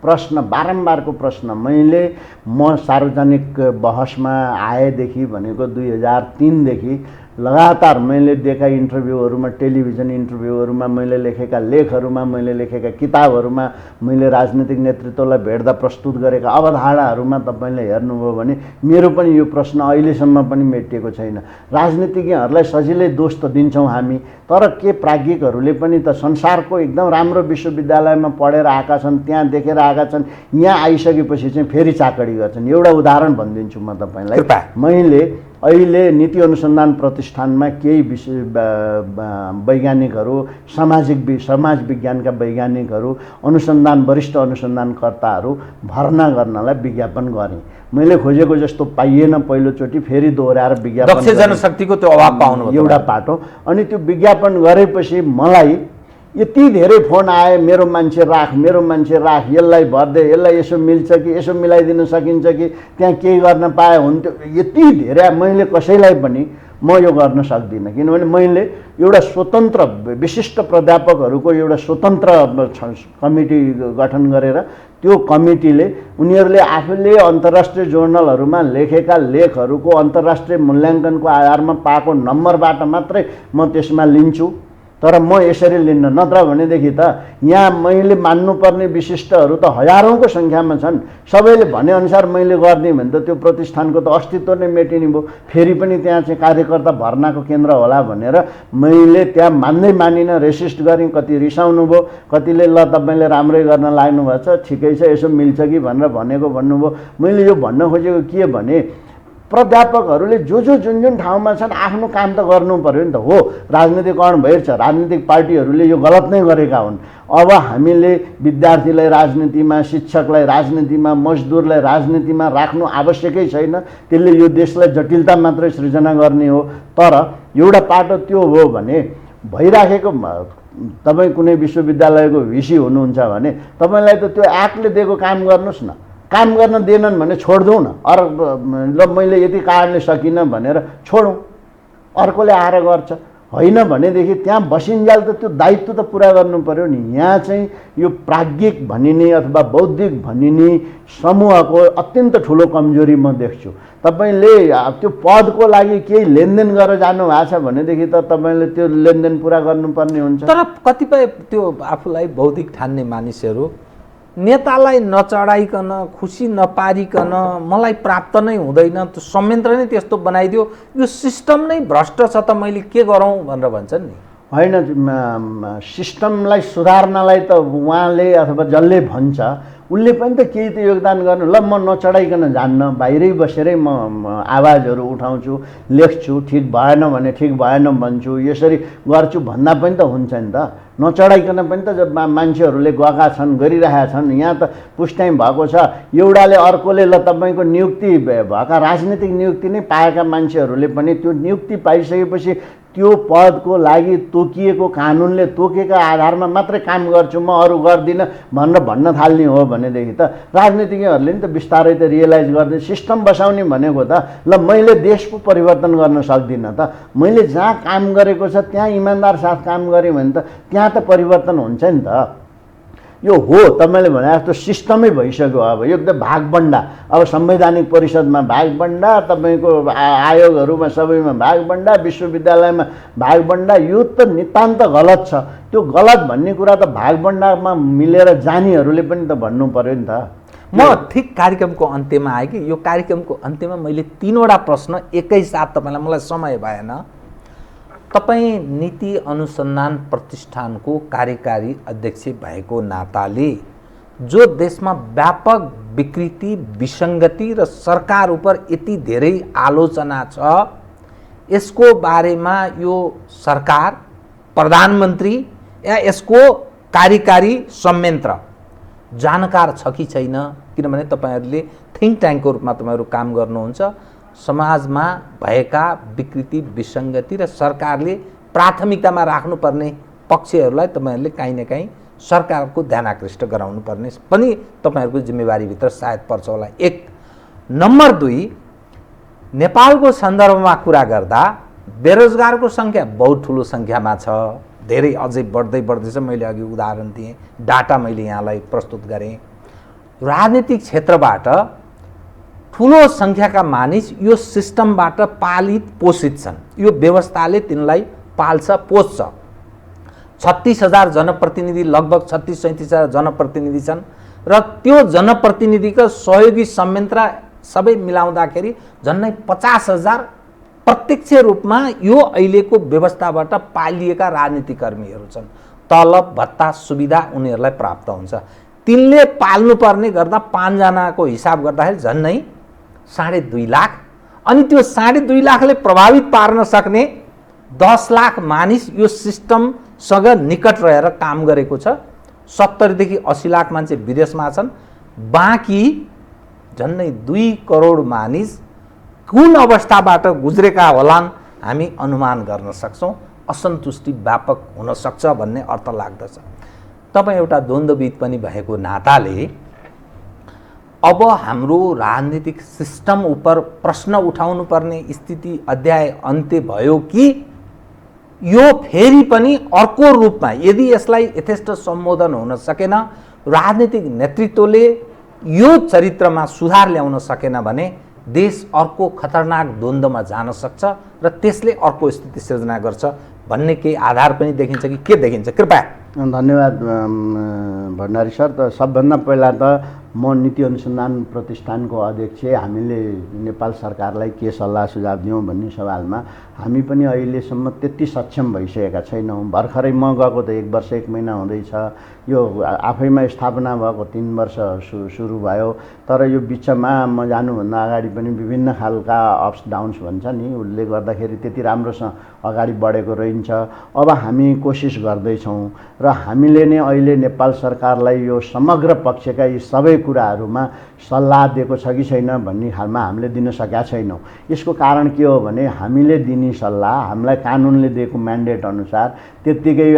प्रश्न, बारम्बारको प्रश्न। म सार्वजनिक बहसमा आएदेखि भनेको 2003 देखि लगातार मैले दिएका इन्टरभ्यूहरूमा, टेलिभिजन इन्टरभ्यूहरूमा, मैले लेखेका लेखहरूमा, मैले लेखेका किताबहरूमा, मैले राजनीतिक नेतृत्वलाई भेट्दा प्रस्तुत गरेका अवधारणाहरूमा तपाईँले हेर्नुभयो भने मेरो पनि यो प्रश्न अहिलेसम्म पनि मेटिएको छैन। राजनीतिज्ञहरूलाई सजिलै दोष त दिन्छौँ हामी, तर के प्राज्ञिकहरूले पनि त संसारको एकदम राम्रो विश्वविद्यालयमा पढेर आएका छन्, त्यहाँ देखेर आएका छन्, यहाँ आइसकेपछि चाहिँ फेरि चाकडी गर्छन्। एउटा उदाहरण भनिदिन्छु म तपाईँलाई। मैले अहिले नीति अनुसन्धान प्रतिष्ठानमा केही वैज्ञानिकहरू, समाज विज्ञानका वैज्ञानिकहरू, वरिष्ठ अनुसन्धानकर्ताहरू भर्ना गर्नलाई विज्ञापन गरेँ। मैले खोजेको जस्तो पाइएन, पहिलोचोटि फेरि दोहोऱ्याएर विज्ञापन।
दक्ष जनशक्तिको त्यो अभाव पाउनु
एउटा पाटो। अनि त्यो विज्ञापन गरेपछि मलाई यति धेरै फोन आए, मेरो मान्छे राख, मेरो मान्छे राख, यसलाई भर्दे, यसलाई यसो मिल्छ कि, यसो मिलाइदिन सकिन्छ कि, त्यहाँ केही गर्न पाए हुन्थ्यो। यति धेरै मैले कसैलाई पनि म यो गर्न सक्दिनँ, किनभने मैले एउटा स्वतन्त्र विशिष्ट प्राध्यापकहरूको एउटा स्वतन्त्र कमिटी गठन गरेर त्यो कमिटीले उनीहरूले आफूले अन्तर्राष्ट्रिय जर्नलहरूमा लेखेका लेखहरूको अन्तर्राष्ट्रिय मूल्याङ्कनको आधारमा पाएको नम्बरबाट मात्रै म त्यसमा लिन्छु। तर म यसरी लिन्न, नत्र भनेदेखि त यहाँ मैले मान्नुपर्ने विशिष्टहरू त हजारौँको सङ्ख्यामा छन्। सबैले भनेअनुसार मैले गरिदिएँ भने त त्यो प्रतिष्ठानको त अस्तित्व नै मेटिने भयो। फेरि पनि त्यहाँ चाहिँ कार्यकर्ता भर्नाको केन्द्र होला भनेर मैले त्यहाँ मान्दै मानिनँ, रेसिस्ट गरेँ। कति रिसाउनु भयो, कतिले ल तपाईँले राम्रै गर्न लाग्नुभएको छ, ठिकै छ, यसो मिल्छ कि भनेर भन्नुभयो। मैले यो भन्न खोजेको के भने प्राध्यापकहरूले जुन जुन ठाउँमा छन् आफ्नो काम त गर्नु पर्यो नि त। हो, राजनीतिकरण भइरहेछ, राजनीतिक पार्टीहरूले यो गलत नै गरेका हुन्। अब हामीले विद्यार्थीलाई राजनीतिमा, शिक्षकलाई राजनीतिमा, मजदुरलाई राजनीतिमा राख्नु आवश्यकै छैन। त्यसले यो देशलाई जटिलता मात्रै सृजना गर्ने हो। तर एउटा पाटो त्यो हो भने भइराखेको, तपाईँ कुनै विश्वविद्यालयको भिसी हुनुहुन्छ भने तपाईँलाई त त्यो एक्टले दिएको काम गर्नुहोस् न। काम गर्न दिएनन् भने छोडिदिउँ न, ल मैले यति कारणले सकिनँ भनेर छोडौँ, अर्कोले आएर गर्छ। होइन भनेदेखि त्यहाँ बसिन्जाल त त्यो दायित्व त पुरा गर्नु पर्यो नि। यहाँ चाहिँ यो प्राज्ञिक भनिने अथवा बौद्धिक भनिने समूहको अत्यन्त ठुलो कमजोरी म देख्छु। तपाईँले त्यो पदको लागि केही लेनदेन गरेर जानुभएको छ भनेदेखि त तपाईँले त्यो लेनदेन पुरा गर्नुपर्ने हुन्छ।
तर कतिपय त्यो आफूलाई बौद्धिक ठान्ने मानिसहरू नेतालाई नचढाइकन, खुसी नपारिकन, मलाई प्राप्त नै हुँदैन, त्यो संयन्त्र नै त्यस्तो बनाइदियो, यो सिस्टम नै भ्रष्ट छ त मैले के गरौँ भनेर भन्छन् नि।
होइन, सिस्टमलाई सुधार्नलाई त उहाँले अथवा जसले भन्छ उसले पनि त केही त योगदान गर्नु। ल म नचढाइकन जान्न, बाहिरै बसेरै म आवाजहरू उठाउँछु, लेख्छु, ठिक भएन भने ठिक भएन भन्छु, यसरी गर्छु भन्दा पनि त हुन्छ नि त। नचढाइकन पनि त जब मान्छेहरूले गएका छन्, गरिरहेका छन्। यहाँ त पुष्टाइ भएको छ, एउटाले अर्कोले ल तपाईँको नियुक्ति भएका राजनीतिक नियुक्ति नै पाएका मान्छेहरूले पनि त्यो नियुक्ति पाइसकेपछि त्यो पदको लागि तोकिएको, कानुनले तोकेका आधारमा मात्रै काम गर्छु, म अरू गर्दिनँ भनेर भन्न थाल्ने हो भनेदेखि त राजनीतिज्ञहरूले नि त बिस्तारै त रियलाइज गर्दै सिस्टम बसाउने भनेको त ल मैले देशको परिवर्तन गर्न सक्दिनँ त, मैले जहाँ काम गरेको छ त्यहाँ इमान्दार साथ काम गरेँ भने त त्यहाँ त परिवर्तन हुन्छ नि त। यो हो तपाईँले भने जस्तो सिस्टमै भइसक्यो। अब यो एकदम भागबन्डा, अब संवैधानिक परिषदमा भागबन्डा, तपाईँको आयोगहरूमा सबैमा भागबन्डा, विश्वविद्यालयमा भागबन्डा, यो त नितान्त गलत छ। त्यो गलत भन्ने कुरा त भागबन्डामा मिलेर जानेहरूले पनि त भन्नु पर्यो नि त।
म ठिक कार्यक्रमको अन्त्यमा आएँ कि यो कार्यक्रमको अन्त्यमा मैले 3वटा प्रश्न एकैसाथ तपाईँलाई, मलाई समय भएन, तपाईँ नीति अनुसन्धान प्रतिष्ठानको कार्यकारी अध्यक्ष भएको नाताले जो देशमा व्यापक विकृति, विसङ्गति र सरकार उप यति धेरै आलोचना छ, यसको बारेमा यो सरकार, प्रधानमन्त्री या यसको कार्यकारी संयन्त्र जानकार छ कि छैन? किनभने तपाईँहरूले थिङ्क ट्याङ्कको रूपमा तपाईँहरू काम गर्नुहुन्छ। समाजमा भएका विकृति, विसङ्गति र सरकारले प्राथमिकतामा राख्नुपर्ने पक्षहरूलाई तपाईँहरूले काहीँ न काहीँ सरकारको ध्यान आकृष्ट गराउनु पर्ने पनि तपाईँहरूको जिम्मेवारीभित्र सायद पर्छ होला। 1 नम्बर 2, नेपालको सन्दर्भमा कुरा गर्दा बेरोजगारको सङ्ख्या बहुत ठुलो सङ्ख्यामा छ, धेरै अझै बढ्दैछ। मैले अघि उदाहरण दिएँ, डाटा मैले यहाँलाई प्रस्तुत गरेँ। राजनीतिक क्षेत्रबाट ठुलो सङ्ख्याका मानिस यो सिस्टमबाट पालित पोषित छन्। यो व्यवस्थाले तिनलाई पाल्छ पोष्छ। 36,000 जनप्रतिनिधि, लगभग 36-37,000 जनप्रतिनिधि छन् र त्यो जनप्रतिनिधिका सहयोगी संयन्त्र सबै मिलाउँदाखेरि झन्डै 50,000 प्रत्यक्ष रूपमा यो अहिलेको व्यवस्थाबाट पालिएका राजनीतिक कर्मीहरू छन्। तलब भत्ता सुविधा उनीहरूलाई प्राप्त हुन्छ। तिनले पाल्नुपर्ने गर्दा 5 जनाको हिसाब गर्दाखेरि झन्डै 2.5 लाख, अनि त्यो 2.5 लाखले प्रभावित पार्न सक्ने 10 लाख मानिस यो सिस्टमसँग निकट रहेर काम गरेको छ। 70 देखि 80 लाख मान्छे विदेशमा छन्। बाँकी झन्डै 2 करोड मानिस कुन अवस्थाबाट गुज्रेका होलान् हामी अनुमान गर्न सक्छौँ। असन्तुष्टि व्यापक हुन सक्छ भन्ने अर्थ लाग्दछ। तपाईँ एउटा द्वन्द्वविद पनि भएको नाताले अब हाम्रो राजनीतिक सिस्टम उप प्रश्न उठाउनु पर्ने स्थिति अध्याय अन्त्य भयो कि यो फेरि पनि अर्को रूपमा, यदि यसलाई यथेष्ट सम्बोधन हुन सकेन, राजनीतिक नेतृत्वले यो चरित्रमा सुधार ल्याउन सकेन भने देश अर्को खतरनाक द्वन्द्वमा जान सक्छ र त्यसले अर्को स्थिति सिर्जना गर्छ भन्ने केही आधार पनि देखिन्छ कि के देखिन्छ? कृपया।
धन्यवाद भण्डारी सर। त सबभन्दा पहिला त म नीति अनुसन्धान प्रतिष्ठानको अध्यक्ष, हामीले नेपाल सरकारलाई के सल्लाह सुझाव दियौँ भन्ने सवालमा हामी पनि अहिलेसम्म त्यति सक्षम भइसकेका छैनौँ। भर्खरै म गएको त 1 वर्ष 1 महिना हुँदैछ। यो आफैमा स्थापना भएको 3 वर्ष सुरु भयो, तर यो बिचमा म जानुभन्दा अगाडि पनि विभिन्न खालका अप्स डाउन्स भन्छ नि, उसले गर्दाखेरि त्यति राम्रोसँग अगाडि बढेको रहन्छ। अब हामी कोसिस गर्दैछौँ र हामीले नै अहिले नेपाल सरकारलाई यो समग्र पक्षका यी सबै कुराहरूमा सल्लाह दिएको छ कि छैन भन्ने हालमा हामीले दिन सकेका छैनौँ। यसको कारण के हो भने हामीले दिने सल्लाह हामीलाई कानुनले दिएको म्यान्डेट अनुसार त्यत्तिकै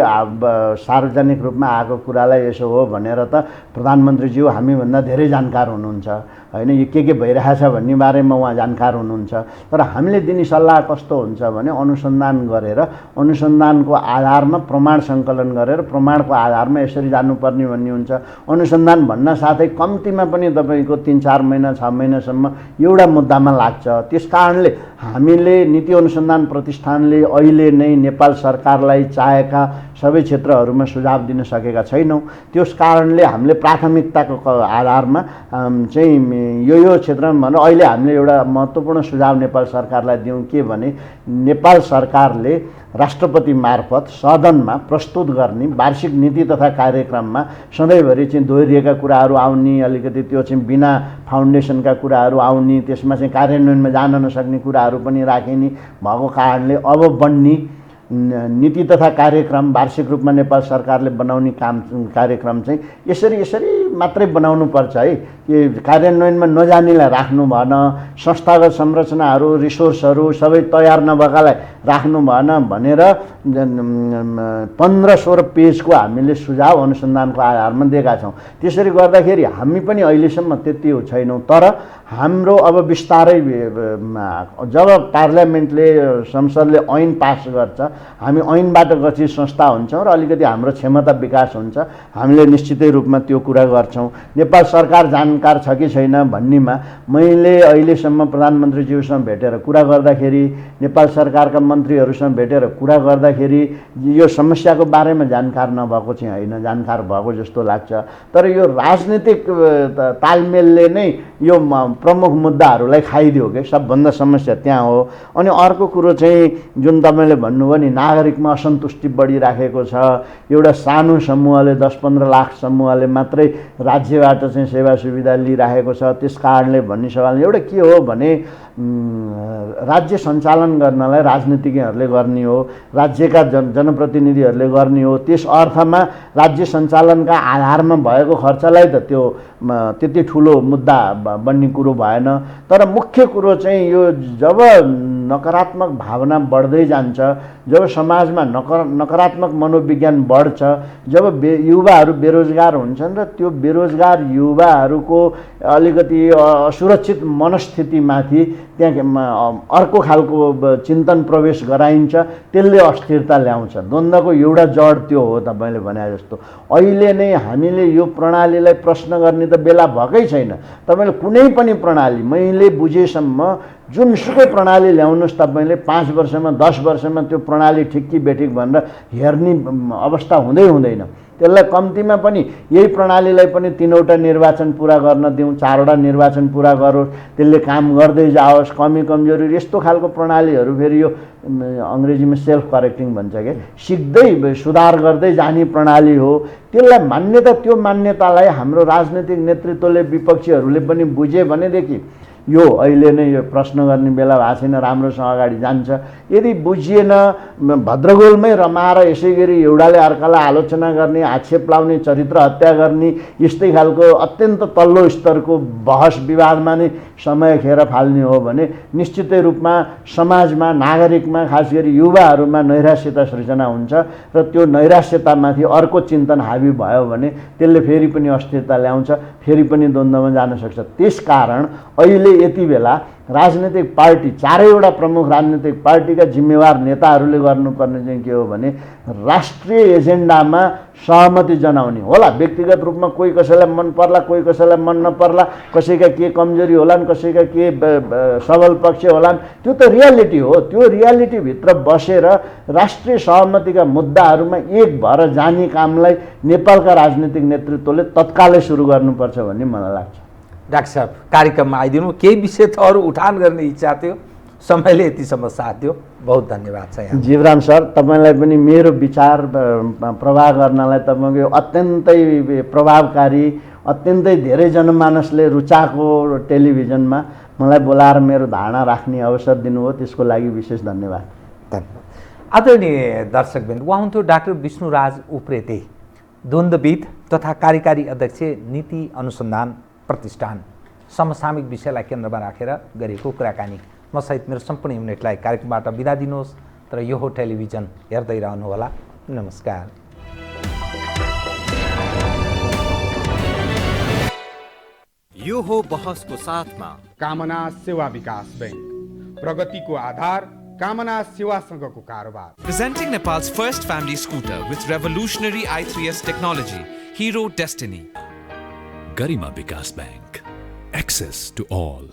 सार्वजनिक रूपमा आएको कुरालाई यसो हो भनेर त प्रधानमन्त्रीज्यू हामीभन्दा धेरै जानकार हुनुहुन्छ होइन, यो के भइरहेछ भन्ने बारेमा उहाँ जानकार हुनुहुन्छ। तर हामीले दिने सल्लाह कस्तो हुन्छ भने अनुसन्धान गरेर, अनुसन्धानको आधारमा प्रमाण सङ्कलन गरेर प्रमाणको आधारमा यसरी जानुपर्ने भन्ने हुन्छ। अनुसन्धान भन्न साथै कम्तीमा पनि तपाईँको 3-4 महिना 6 महिनासम्म एउटा मुद्दामा लाग्छ। त्यस कारणले हामीले नीति अनुसन्धान प्रतिष्ठानले अहिले नै नेपाल सरकारलाई चाहेका सबै क्षेत्रहरूमा सुझाव दिन सकेका छैनौँ। त्यस कारणले हामीले प्राथमिकताको आधारमा चाहिँ यो क्षेत्रमा भनेर अहिले हामीले एउटा महत्त्वपूर्ण सुझाव नेपाल सरकारलाई दियौँ के भने नेपाल सरकारले राष्ट्रपति मार्फत सदनमा प्रस्तुत गर्ने वार्षिक नीति तथा कार्यक्रममा सधैँभरि चाहिँ दोहोरिएका कुराहरू आउने, अलिकति त्यो चाहिँ बिना फाउन्डेसनका कुराहरू आउने, त्यसमा चाहिँ कार्यान्वयनमा जान नसक्ने कुराहरू पनि राखिने भएको कारणले अब बन्ने नीति तथा कार्यक्रम वार्षिक रूपमा नेपाल सरकारले बनाउने कार्यक्रम चाहिँ यसरी मात्रै बनाउनु पर्छ है। यो कार्यान्वयनमा नजानेलाई राख्नु भएन, संस्थागत संरचनाहरू रिसोर्सहरू सबै तयार नभएकालाई राख्नु भएन भनेर 15-16 पेजको हामीले सुझाव अनुसन्धानको आधारमा दिएका छौँ। त्यसरी गर्दाखेरि हामी पनि अहिलेसम्म त्यति छैनौँ। तर हाम्रो अब बिस्तारै जब पार्लियामेन्टले संसदले ऐन पास गर्छ, हामी ऐनबाट गठित संस्था हुन्छौँ र अलिकति हाम्रो क्षमता विकास हुन्छ, हामीले निश्चितै रूपमा त्यो कुरा गर्छौँ। नेपाल सरकार जानकार छ कि छैन भन्नेमा मैले अहिलेसम्म प्रधानमन्त्रीज्यूसँग भेटेर कुरा गर्दाखेरि, नेपाल सरकारका मन्त्रीहरूसँग भेटेर कुरा गर्दाखेरि यो समस्याको बारेमा जानकार नभएको चाहिँ होइन, जानकार भएको जस्तो लाग्छ। तर यो राजनीतिक तालमेलले नै यो प्रमुख मुद्दाहरूलाई खाइदियो कि सबभन्दा समस्या त्यहाँ हो। अनि अर्को कुरो चाहिँ जुन तपाईँले भन्नुभयो नि, नागरिकमा असन्तुष्टि बढिराखेको छ। एउटा सानो समूहले 10-15 लाख समूहले मात्रै राज्यबाट चाहिँ सेवा सुविधा लिइराखेको छ। त्यस कारणले भन्ने सवाल एउटा के हो भने राज्य सञ्चालन गर्नलाई राजनीतिज्ञहरूले गर्ने हो, राज्यका जनप्रतिनिधिहरूले गर्ने हो। त्यस अर्थमा राज्य सञ्चालनका आधारमा भएको खर्चलाई त त्यो त्यति ठुलो मुद्दा बन्ने कुरो भएन। तर मुख्य कुरो चाहिँ यो जब नकारात्मक भावना बढ्दै जान्छ, जब समाजमा नकारात्मक मनोविज्ञान बढ्छ, जब युवाहरू बेरोजगार हुन्छन् र त्यो बेरोजगार युवाहरूको अलिकति असुरक्षित मनस्थितिमाथि त्यहाँ अर्को खालको चिन्तन प्रवेश गराइन्छ, त्यसले अस्थिरता ल्याउँछ। द्वन्द्वको एउटा जड त्यो हो तपाईँले भने जस्तो। अहिले नै हामीले यो प्रणालीलाई प्रश्न गर्ने त बेला भएकै छैन। तपाईँले कुनै पनि प्रणाली मैले बुझेसम्म जुनसुकै प्रणाली ल्याउनुहोस्, तपाईँले 5 वर्षमा 10 वर्षमा त्यो प्रणाली ठिक कि बेठिक भनेर हेर्ने अवस्था हुँदैन। त्यसलाई कम्तीमा पनि यही प्रणालीलाई पनि 3वटा निर्वाचन पुरा गर्न दिउँ, 4वटा निर्वाचन पुरा गरोस्, त्यसले काम गर्दै जाओस्। कमी कमजोरी यस्तो खालको प्रणालीहरू फेरि यो अङ्ग्रेजीमा सेल्फ करेक्टिङ भन्छ क्या, सिक्दै सुधार गर्दै जाने प्रणाली हो। त्यसलाई मान्यता, त्यो मान्यतालाई हाम्रो राजनीतिक नेतृत्वले विपक्षीहरूले पनि बुझे भनेदेखि यो अहिले नै यो प्रश्न गर्ने बेला भएको छैन, राम्रोसँग अगाडि जान्छ। यदि बुझिएन, भद्रगोलमै रमाएर यसै गरी एउटाले अर्कालाई आलोचना गर्ने, आक्षेप लाउने, चरित्र हत्या गर्ने, यस्तै खालको अत्यन्त तल्लो स्तरको बहस विवादमा नै समय खेर फाल्ने हो भने निश्चितै रूपमा समाजमा, नागरिकमा, खास गरी युवाहरूमा नैराश्यता सृजना हुन्छ र त्यो नैराश्यतामाथि अर्को चिन्तन हावी भयो भने त्यसले फेरि पनि अस्थिरता ल्याउँछ, फेरि पनि द्वन्द्वमा जान सक्छ। त्यसकारण अहिले यति बेला राजनीतिक पार्टी, 4वटा प्रमुख राजनीतिक पार्टीका जिम्मेवार नेताहरूले गर्नुपर्ने चाहिँ के हो भने राष्ट्रिय एजेन्डामा सहमति जनाउने होला। व्यक्तिगत रूपमा कोही कसैलाई मन पर्ला, कोही कसैलाई मन नपर्ला, कसैका के कमजोरी होलान्, कसैका के सबल पक्ष होलान्, त्यो त रियालिटी हो। त्यो रियालिटीभित्र बसेर राष्ट्रिय सहमतिका मुद्दाहरूमा एक भएर जाने कामलाई नेपालका राजनीतिक नेतृत्वले तत्कालै सुरु गर्नुपर्छ भन्ने मलाई लाग्छ।
डाक्टर साहब, कार्यक्रममा आइदिनु, केही विषय त अरू उठान गर्ने इच्छा थियो, समयले यतिसम्म साथ दियो, बहुत धन्यवाद छ यहाँ।
जीवराम सर, तपाईँलाई पनि मेरो विचार प्रवाह गर्नलाई तपाईँको अत्यन्तै प्रभावकारी, अत्यन्तै धेरै जनमानसले रुचाएको टेलिभिजनमा मलाई बोलाएर मेरो धारणा राख्ने अवसर दिनुभयो, त्यसको लागि विशेष धन्यवाद।
आदरणीय दर्शकवृन्द, उहाँ हुन्थ्यो डाक्टर विष्णुराज उप्रेती, द्वन्द्वविद तथा कार्यकारी अध्यक्ष, नीति अनुसन्धान प्रतिष्ठान। समसामयिक विषयलाई केन्द्रमा राखेर गरेको कुराकानी। म सहित मेरो सम्पूर्ण युनिटलाई कार्यक्रमबाट बिदा दिनुहोस्, तर यो हो टेलिभिजन, हेर्दै रहनुहोला। नमस्कार।
यो हो बहसको साथमा
कामना सेवा विकास बैंक, प्रगतिको आधार कामना सेवासँगको कारोबार।
Presenting Nepal's first family scooter with revolutionary i3S technology, Hero Destiny.
Garima Vikas Bank. Access to all.